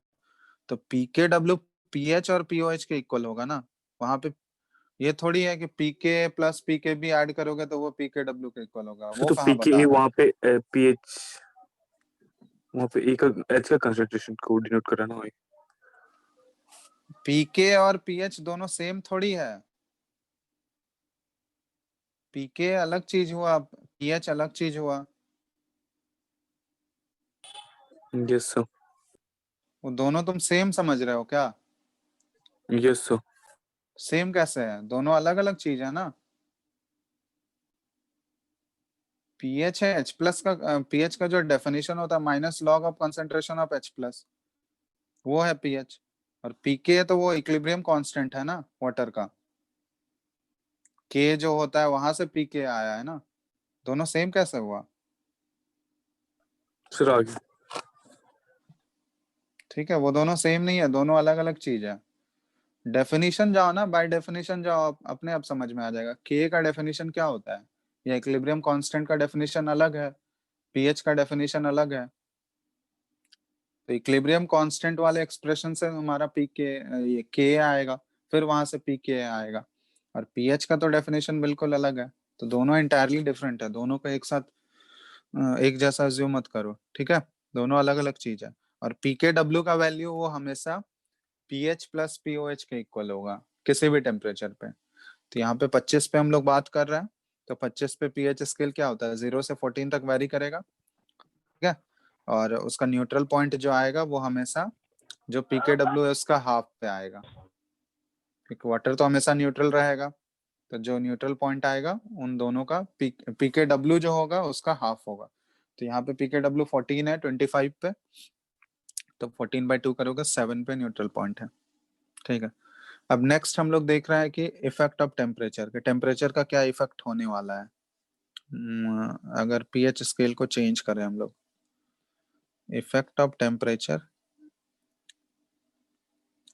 A: तो पी के डब्ल्यू पी एच और पी ओ एच के इक्वल होगा ना वहां पे। ये थोड़ी है कि पी के प्लस पी के भी ऐड करोगे तो वो पी के डब्ल्यू के इक्वल होगा,
B: सर
A: वो
B: तो
A: कहाँ
B: पीके
A: बता रहा है।
B: वहाँ पे पीएच वहाँ पे एक एच का कंसंट्रेशन को डिनोट कर रहा है ना भाई।
A: पी के और पी एच दोनों सेम थोड़ी है, पी के अलग चीज हुआ, पी एच अलग चीज हुआ।
B: Yes sir.
A: वो दोनों तुम सेम समझ रहे हो क्या?
B: Yes sir.
A: सेम कैसे है, दोनों अलग अलग चीज है ना। पीएच है एच प्लस का, पीएच का जो डेफिनेशन होता है minus log of concentration of H plus, वो है पीएच। और पीके तो वो इक्विलिब्रियम कांस्टेंट है ना वाटर का, के जो होता है वहां से पीके आया है ना। दोनों सेम कैसे हुआ?
B: सर आगे।
A: ठीक है, वो दोनों सेम नहीं है, दोनों अलग अलग चीज है। डेफिनेशन जाओ ना, बाय डेफिनेशन जाओ, अपने आप समझ में आ जाएगा के का डेफिनेशन क्या होता है। या इक्विलिब्रियम कांस्टेंट का डेफिनेशन अलग है, पीएच का डेफिनेशन अलग है। तो इक्विलिब्रियम कांस्टेंट वाले एक्सप्रेशन से हमारा पी के ये के आएगा, फिर वहां से पी के आएगा। और पीएच का तो डेफिनेशन बिल्कुल अलग है। तो दोनों इंटायरली डिफरेंट है, दोनों को एक साथ एक जैसा अज्यूम मत करो, ठीक है। दोनों अलग अलग चीज है। और पी के डब्ल्यू का वैल्यू वो हमेशा p H plus P O H के इक्वल होगा किसी भी टेम्परेचर पे। तो यहाँ पे 25 पे हम लोग बात कर रहे हैं, तो 25 पे पीएच स्केल क्या होता है, 0 से 14 तक वेरी करेगा, ठीक है। और उसका न्यूट्रल पॉइंट जो आएगा वो हमेशा जो पीके डब्ल्यू है उसका हाफ पे आएगा, क्योंकि वाटर तो हमेशा न्यूट्रल रहेगा। तो जो न्यूट्रल पॉइंट आएगा उन दोनों का पीके डब्ल्यू जो होगा उसका हाफ होगा। तो यहाँ पे पीके डब्ल्यू 14 है 25 पे, तो 14/2 करोगे 7 पे न्यूट्रल पॉइंट है, ठीक है। अब नेक्स्ट हम लोग देख रहे हैं कि इफेक्ट ऑफ टेम्परेचर के, टेम्परेचर का क्या इफेक्ट होने वाला है। अगर पीएच स्केल को चेंज करें हम लोग, effect of temperature,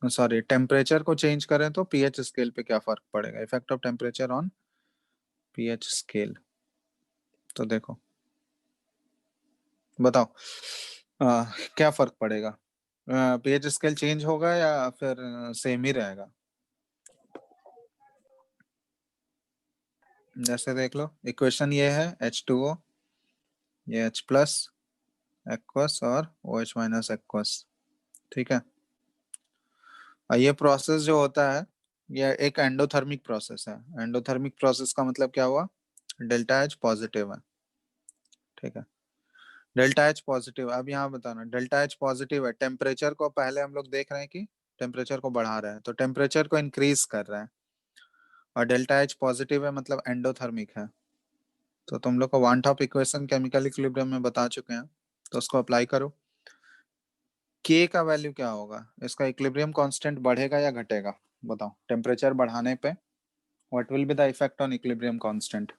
A: sorry temperature को चेंज करें तो पीएच स्केल पे क्या फर्क पड़ेगा, effect of temperature on pH scale. तो देखो बताओ क्या फर्क पड़ेगा, पीएच स्केल चेंज होगा या फिर सेम ही रहेगा। जैसे देख लो इक्वेशन ये है H2O, ये H प्लस एक्वस और OH माइनस एक्वस, ठीक है। और ये प्रोसेस जो होता है ये एक एंडोथर्मिक प्रोसेस है। एंडोथर्मिक प्रोसेस का मतलब क्या हुआ, डेल्टा H पॉजिटिव है, ठीक है। डेल्टा H पॉजिटिव, अब यहाँ बताना डेल्टा H पॉजिटिव है, टेम्परेचर को पहले हम लोग देख रहे हैं कि टेम्परेचर को बढ़ा रहे हैं, तो टेम्परेचर को इंक्रीज कर रहा है। और डेल्टा H पॉजिटिव है मतलब एंडोथर्मिक है। तो तुम लोग को one top equation chemical equilibrium में बता चुके हैं, तो उसको अप्लाई करो। के का वैल्यू क्या होगा, इसका इक्विलिब्रियम कांस्टेंट बढ़ेगा या घटेगा, बताओ। टेम्परेचर बढ़ाने पे what will be the effect on equilibrium constant.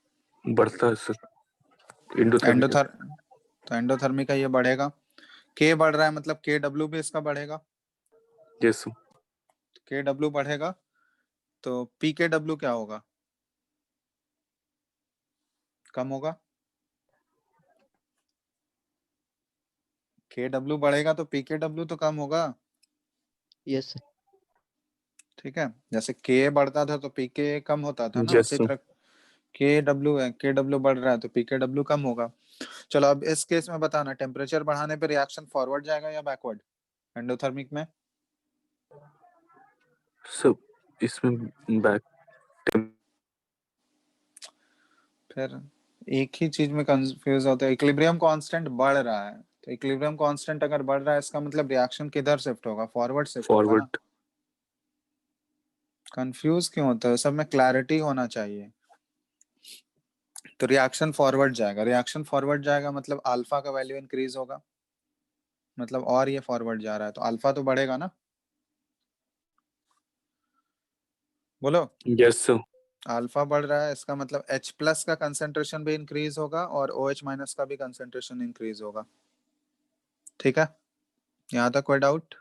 B: बढ़ता है सर एंडोथर्मिक।
A: एंडोथर तो एंडोथर्मिक का ये बढ़ेगा, के बढ़ रहा है मतलब के डब्ल्यू भी इसका बढ़ेगा।
B: Yes sir.
A: के डब्ल्यू बढ़ेगा तो पी के डब्ल्यू क्या होगा, कम होगा, KW बढ़ेगा तो PKW तो कम होगा।
C: Yes sir.
A: ठीक है, जैसे K बढ़ता था तो PK कम होता था ना,
B: Yes,
A: उसी
B: sir.
A: तरह KW है, KW बढ़ रहा है तो PKW कम होगा। चलो अब इस केस में बताना, टेम्परेचर बढ़ाने पे रिएक्शन फॉरवर्ड जाएगा या बैकवर्ड एंडोथर्मिक में?
B: So इसमें बैक
A: फिर एक ही चीज में कंफ्यूज होता है, इक्विलिब्रियम कांस्टेंट बढ़ रहा है, तो इक्विलिब्रियम कांस्टेंट अगर बढ़ रहा है इसका मतलब रिएक्शन किधर शिफ्ट होगा, फॉरवर्ड शिफ्ट होगा ना।
B: फॉरवर्ड
A: कंफ्यूज क्यों होता है, सब में क्लैरिटी होना चाहिए। तो रिएक्शन फॉरवर्ड जाएगा, रिएक्शन फॉरवर्ड जाएगा मतलब अल्फा का वैल्यू इंक्रीज होगा, मतलब और ये फॉरवर्ड जा रहा है तो अल्फा तो बढ़ेगा ना, बोलो।
B: यस सर
A: अल्फा बढ़ रहा है इसका मतलब H प्लस का कंसेंट्रेशन भी इंक्रीज होगा और OH माइनस का भी कंसेंट्रेशन इंक्रीज होगा। ठीक है, यहाँ तक कोई डाउट?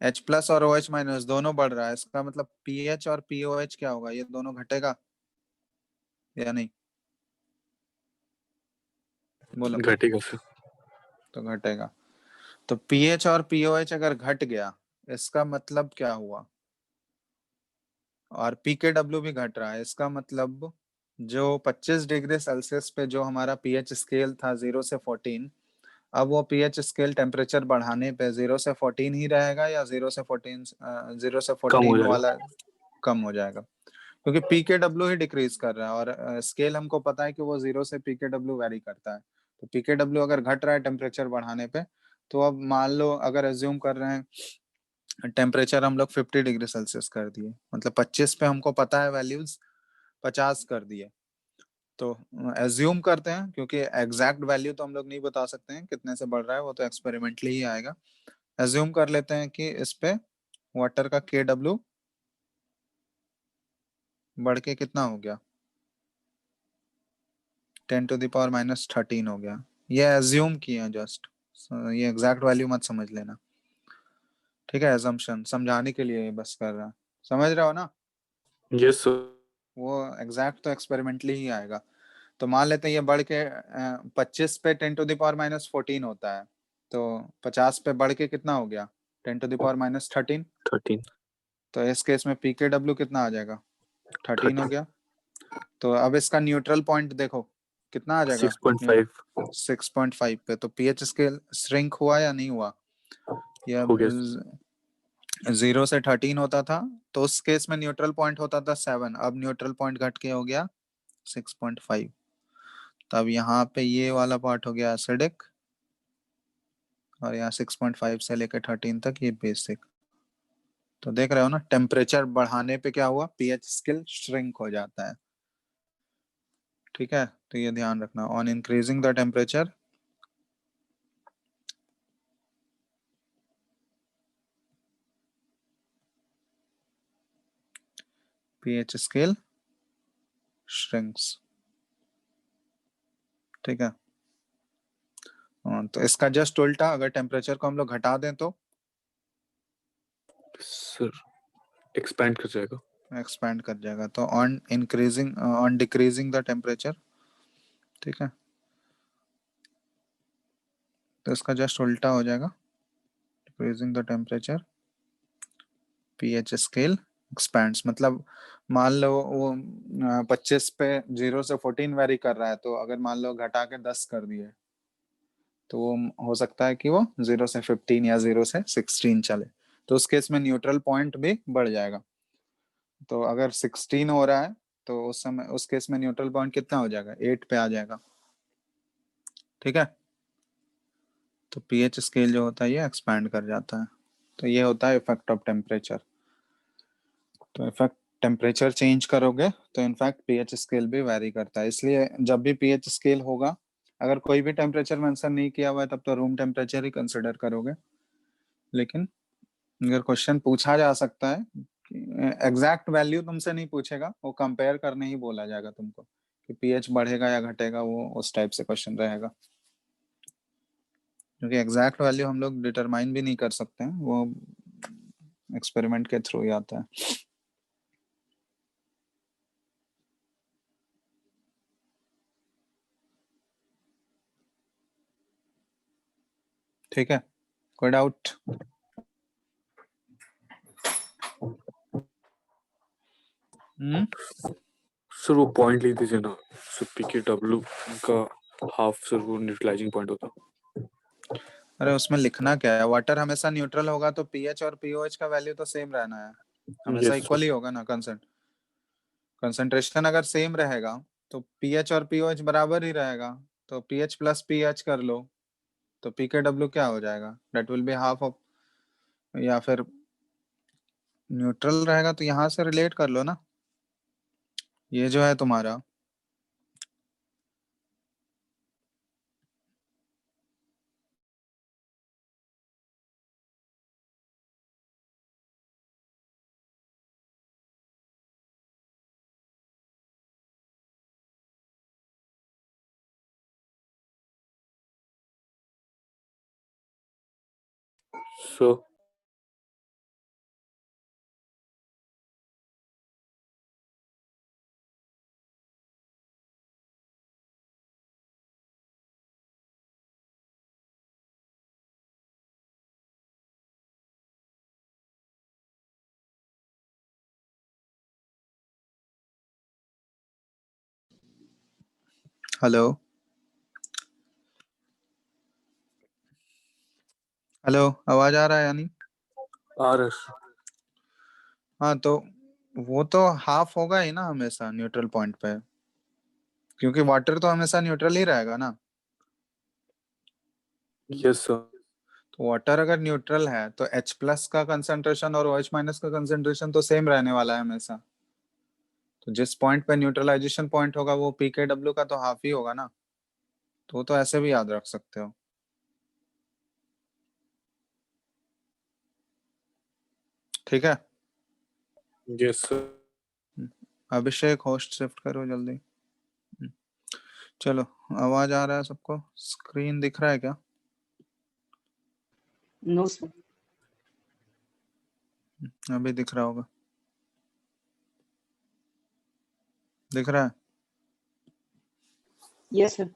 A: H प्लस और OH माइनस दोनों बढ़ रहा है, इसका मतलब pH और POH क्या होगा, ये दोनों घटेगा या नहीं, बोलो।
B: घटेगा सर
A: तो घटेगा, तो pH और POH अगर घट गया इसका मतलब क्या हुआ, और PKW भी घट रहा है, इसका मतलब जो 25 डिग्री सेल्सियस पे जो हमारा pH स्केल था 0 से 14, अब वो pH स्केल टेम्परेचर बढ़ाने पे 0 से 14 ही रहेगा या 0 से
B: कम हो
A: 14
B: जाएगा
A: वाला कम हो जाएगा, क्योंकि PKW ही डिक्रीज कर रहा है और स्केल हमको पता है कि वो 0 से PKW वेरी करता है। तो PKW अगर घट रहा है टेम्परेचर बढ़ाने पे, तो अब मान लो अगर एज्यूम कर रहे हैं टेम्परेचर हम लोग 50 डिग्री सेल्सियस कर दिए, मतलब 25 पे हमको पता है वैल्यूज 50 कर दिए, तो एज्यूम करते हैं, क्योंकि एग्जैक्ट वैल्यू तो हम लोग नहीं बता सकते हैं कितने से बढ़ रहा है, वो तो एक्सपेरिमेंटली ही आएगा। एज्यूम कर लेते हैं कि इस पे वाटर का KW बढ़ के कितना हो गया, 10⁻⁻13 हो गया, ये एज्यूम किया जस्ट, ये एग्जैक्ट वैल्यू मत समझ लेना। ठीक है, एजम्पशन समझाने के लिए बस कर रहा, समझ रहे हो ना,
B: यस सर
A: वो एग्जैक्ट तो एक्सपेरिमेंटली ही आएगा। तो मान लेते हैं ये बढ़ के 25 पे 10⁻⁻14 होता है, तो 50 पे बढ़ के कितना हो गया, 10⁻⁻13।
B: 13
A: तो इस केस में PKW कितना आ जाएगा, 13 हो
B: 13
A: गया। तो अब इसका न्यूट्रल पॉइंट देखो कितना आ जाएगा,
B: 6.5
A: 6.5 पे, तो pH स्केल श्रिंक हुआ या नहीं हुआ, या
B: हो गया
A: 0 से 13 होता था तो उस केस में न्यूट्रल पॉइंट होता था 7, अब न्यूट्रल पॉइंट घट के हो गया 6.5। तब यहाँ पे ये वाला पार्ट हो गया एसिडिक, और यहाँ 6.5 से लेकर 13 तक ये बेसिक। तो देख रहे हो ना, टेम्परेचर बढ़ाने पे क्या हुआ, pH स्केल श्रिंक हो जाता है। ठीक है, तो ये ध्यान रखना, on increasing the temperature pH scale shrinks. ठीक है, तो इसका जस्ट उल्टा, अगर टेम्परेचर को हम लोग घटा दें तो
B: सर एक्सपैंड कर जाएगा
A: एक्सपैंड कर जाएगा, तो ऑन डिक्रीजिंग द टेम्परेचर। ठीक है, तो इसका जस्ट उल्टा हो जाएगा, decreasing the temperature pH scale expands, मतलब मान लो वो 25 पे 0 से 14 वेरी कर रहा है, तो अगर मान लो घटा के 10 कर दिए तो वो हो सकता है कि वो 0 से 15 या 0 से 16 चले, तो उस केस में न्यूट्रल पॉइंट भी बढ़ जाएगा। तो अगर 16 हो रहा है तो उस समय उस केस में न्यूट्रल पॉइंट कितना हो जाएगा, 8 पे आ जाएगा। ठीक है, तो pH स्केल जो होता है ये एक्सपैंड कर जाता है, तो ये होता है इफेक्ट ऑफ टेम्परेचर। तो इफेक्ट टेम्परेचर चेंज करोगे तो इनफैक्ट pH स्केल भी वेरी करता है, इसलिए जब भी pH स्केल होगा, अगर कोई भी टेम्परेचर मेंशन नहीं किया हुआ है तब तो रूम टेम्परेचर ही कंसिडर करोगे, लेकिन अगर क्वेश्चन पूछा जा सकता है, एग्जैक्ट वैल्यू तुमसे नहीं पूछेगा, वो कंपेयर करने ही बोला जाएगा तुमको कि pH बढ़ेगा या घटेगा, वो उस टाइप से क्वेश्चन रहेगा, क्योंकि एग्जैक्ट वैल्यू हम लोग डिटरमाइन भी नहीं कर सकते हैं, वो एक्सपेरिमेंट के थ्रू ही आता है। ठीक है, कोई डाउट?
B: सर वो पॉइंट लिख दीजिए ना, सर पीके डब्ल्यू का हाफ सर वो न्यूट्रलाइजिंग पॉइंट होता।
A: अरे उसमें लिखना क्या है, वाटर हमेशा न्यूट्रल होगा तो पीएच और पीओएच का वैल्यू तो सेम रहना है, हमेशा
B: Yes,
A: इक्वल ही होगा ना। कंसंट्रेशन अगर सेम रहेगा तो पीएच और पीओएच बराबर ही रहेगा, तो पीएच प्लस पीएच कर लो, तो पीकेडब्ल्यू क्या हो जाएगा, that will be half of, या फिर न्यूट्रल रहेगा तो यहाँ से रिलेट कर लो ना, ये जो है तुम्हारा
B: सो
A: हेलो हेलो, आवाज आ रहा है यानी?
B: आर एस
A: हाँ तो वो तो हाफ होगा ही ना हमेशा न्यूट्रल पॉइंट पे, क्योंकि वाटर तो हमेशा न्यूट्रल ही रहेगा ना।
B: Yes sir.
A: तो वाटर अगर न्यूट्रल है तो H प्लस का कंसंट्रेशन और OH माइनस का कंसंट्रेशन तो सेम रहने वाला है हमेशा, तो जिस पॉइंट पे न्यूट्रलाइजेशन पॉइंट होगा वो पीकेडब्ल्यू का तो हाफ ही होगा ना, तो वो तो ऐसे भी याद रख सकते हो। ठीक है,
B: यस सर।
A: अभिषेक होस्ट शिफ्ट करो जल्दी। चलो, आवाज आ रहा है सबको, स्क्रीन दिख रहा है क्या?
D: No sir.
A: अभी दिख रहा होगा, दिख रहा है?
D: Yes sir.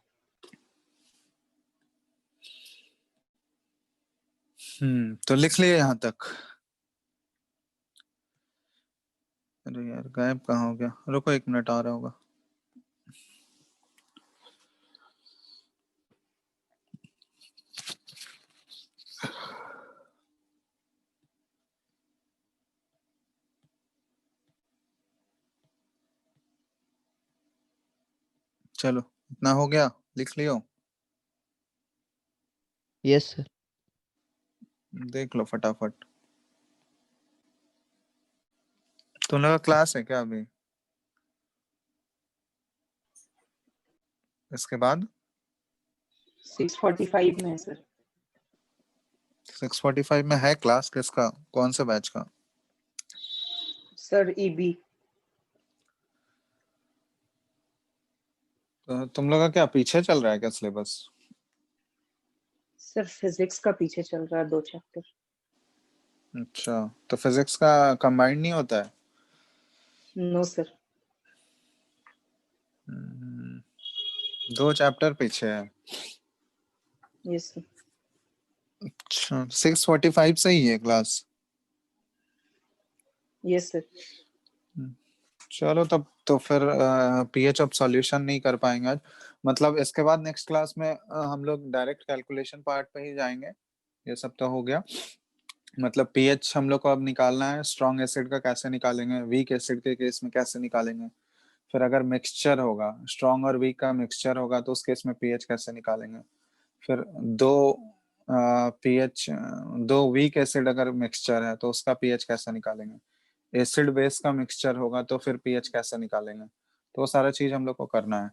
A: तो लिख लिए यहाँ तक? अरे यार गायब कहाँ हो गया, रुको 1 मिनट, आ रहा होगा। चलो, इतना हो गया, लिख लियो?
C: Yes sir.
A: देख लो फटाफट। तुम लोग का क्लास है क्या अभी इसके बाद?
D: 6:45 में है सर।
A: 6:45 में है क्लास, किसका, कौन से बैच का?
D: Sir EB.
A: तो तुम लोग का क्या पीछे चल रहा है क्या सिलेबस?
D: सर फिजिक्स का पीछे चल रहा है 2 चैप्टर।
A: अच्छा, तो फिजिक्स का कंबाइंड नहीं होता है?
D: No sir.
A: 2 चैप्टर पीछे है।
D: Yes sir.
A: अच्छा, 6:45 से ही है क्लास?
D: Yes sir.
A: चलो तब तो फिर पीएच ऑफ सॉल्यूशन नहीं कर पाएंगे आज, मतलब इसके बाद नेक्स्ट क्लास में हम लोग डायरेक्ट कैलकुलेशन पार्ट पे ही जाएंगे। ये सब तो हो गया, मतलब पीएच हम लोग को अब निकालना है, स्ट्रॉन्ग एसिड का कैसे निकालेंगे, वीक एसिड के केस में कैसे निकालेंगे, फिर अगर मिक्सचर होगा, स्ट्रॉन्ग और वीक का मिक्सचर होगा तो उस केस में पीएच कैसे निकालेंगे, फिर दो पीएच, दो वीक एसिड अगर मिक्सचर है तो उसका पीएच कैसे निकालेंगे, एसिड बेस का मिक्सचर होगा तो फिर पीएच कैसे निकालेंगे, तो वो सारा चीज हम लोग को करना है,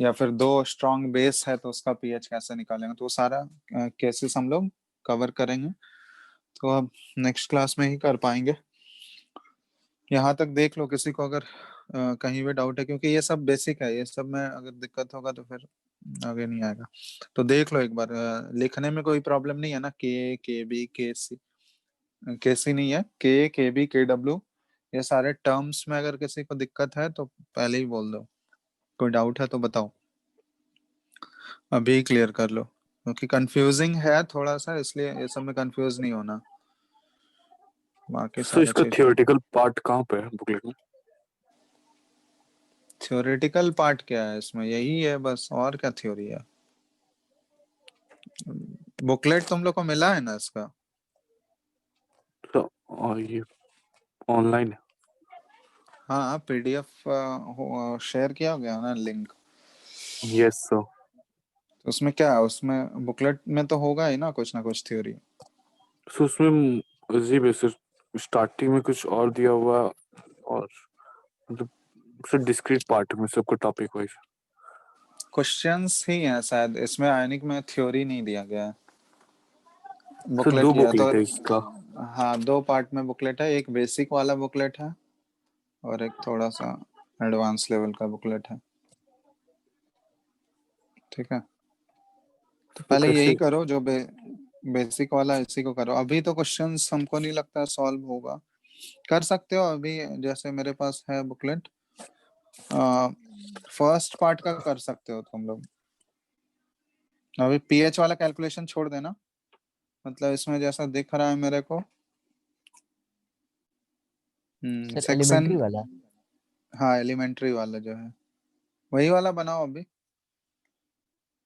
A: या फिर दो स्ट्रॉन्ग बेस है तो उसका पीएच कैसे निकालेंगे, तो वो सारा केसेस हम लोग कवर करेंगे, तो अब नेक्स्ट क्लास में ही कर पाएंगे। यहाँ तक देख लो, किसी को अगर कहीं भी डाउट है, क्योंकि ये सब बेसिक है, ये सब में अगर दिक्कत होगा तो फिर आगे नहीं आएगा, तो देख लो एक बार, लिखने में कोई प्रॉब्लम नहीं है ना, के बी के सी, के सी नहीं है, के बी के डब्ल्यू, ये सारे टर्म्स में अगर किसी को दिक्कत है तो पहले ही बोल दो, कोई डाउट है तो बताओ, अभी क्लियर कर लो, क्योंकि कंफ्यूजिंग है थोड़ा सा, इसलिए ये सब में कंफ्यूज नहीं होना, बाकी
B: सो
A: सारे
B: इसका
A: चीज।
B: थियोरेटिकल पार्ट कहाँ पे है बुकलेट में?
A: थ्योरेटिकल पार्ट क्या है इसमें, यही है बस, और क्या थ्योरी है। बुकलेट तुम लोग को मिला है ना इसका?
B: तो और ये ऑनलाइन है?
A: हाँ, पीडीएफ शेयर किया गया ना लिंक।
B: Yes sir.
A: तो उसमें क्या है, उसमें बुकलेट में तो होगा ही ना कुछ थ्योरी।
B: सो उसमें जी बेसिस स्टार्टिंग में कुछ और दिया हुआ, और मतलब सिर्फ डिस्क्रीट पार्ट में सबको टॉपिक वाइज।
A: क्वेश्चंस ही हैं शायद, इसमें आयनिक में थ्योरी नहीं दिया गया है।
B: सो
A: बुकलेट
B: 2
A: किया तो,
B: बुकलेट है इसका।
A: हाँ 2 पार्ट में बुकलेट है, एक बेसिक वाला बुकलेट है और एक थोड़ा सा एडवांस लेवल का बुकलेट है। ठीक है, तो
B: तो
A: पहले
B: कैसे?
A: यही करो जो बेसिक वाला, इसी को करो। अभी तो क्वेश्चंस हमको नहीं लगता सॉल्व होगा, कर सकते हो अभी, जैसे मेरे पास है बुकलेट, फर्स्ट पार्ट का कर सकते हो तुम लोग। अभी पीएच वाला कैलकुलेशन छोड़ देना, मतलब इसमें जैसा दिख रहा है मेरे को,
C: सर
A: सेक्शन,
C: एलिमेंट्री वाला।
A: हाँ एलिमेंट्री वाला जो है वही वाला बनाओ अभी,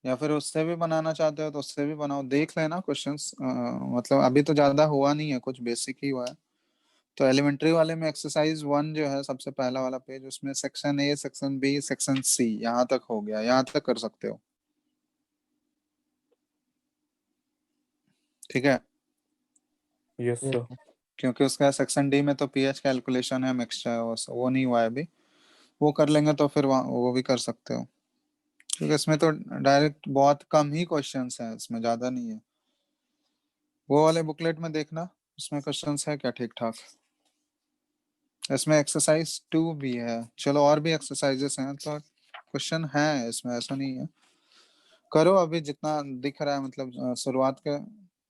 A: या फिर उससे भी बनाना चाहते हो तो उससे भी बनाओ, देख लेना क्वेश्चंस। मतलब अभी तो ज्यादा हुआ नहीं है, कुछ बेसिक ही हुआ है। तो एलिमेंट्री वाले में एक्सरसाइज 1 जो है सबसे पहला वाला पेज, उसमें section A, section B, section C, यहाँ तक हो गया, यहाँ तक कर सकते हो। ठीक है,
B: यस
C: यस
B: सर।
C: सर।
A: क्योंकि उसका सेक्शन डी में तो पीएच कैलकुलेशन है, मिक्सचर वो नहीं हुआ है अभी, वो कर लेंगे तो फिर वो भी कर सकते हो। क्योंकि इसमें तो डायरेक्ट बहुत कम ही क्वेश्चंस हैं, इसमें ज्यादा नहीं है। वो वाले बुकलेट में देखना, उसमें क्वेश्चंस है क्या ठीक ठाक। इसमें एक्सरसाइज 2 भी है, चलो और भी एक्सरसाइजेस हैं, तो क्वेश्चन है इसमें, ऐसा नहीं है। करो अभी जितना दिख रहा है, मतलब शुरुआत के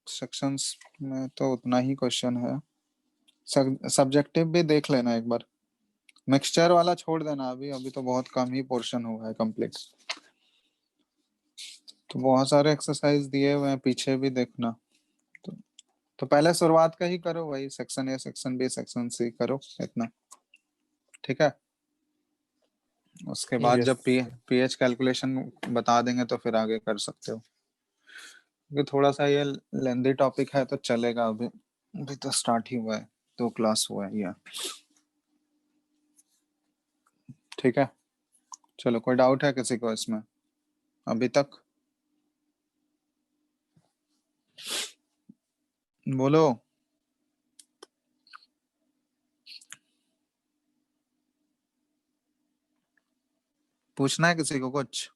A: सेक्शंस में तो उतना ही क्वेश्चन है। सब्जेक्टिव भी देख लेना एक बार, मिक्सचर वाला छोड़ देना अभी, अभी तो बहुत कम ही पोर्शन हुआ है कंप्लीट। तो बहुत सारे एक्सरसाइज दिए हुए हैं, पीछे भी देखना। तो पहले शुरुआत का ही करो, वही section A, section B, section C करो इतना। ठीक है, उसके बाद जब
B: यस।
A: पीएच कैलकुलेशन बता देंगे तो फिर आगे कर सकते हो। क्योंकि थोड़ा सा ये लेंदी टॉपिक है तो चलेगा, अभी अभी तो स्टार्ट ही हुआ है, 2 क्लास हुआ है ये। ठीक है, चलो, कोई डाउट है किसी को इसमें अभी तक? बोलो, पूछना है किसी को कुछ?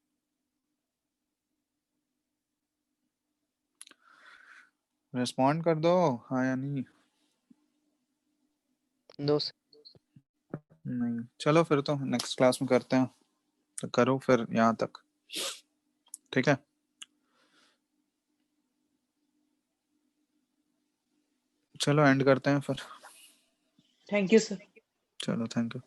A: रिस्पॉन्ड कर दो, हाँ या नहीं।
C: No sir.
A: नहीं, चलो फिर तो नेक्स्ट क्लास में करते हैं, तो करो फिर यहाँ तक। ठीक है, चलो एंड करते हैं फिर।
D: Thank you sir.
A: चलो, थैंक यू।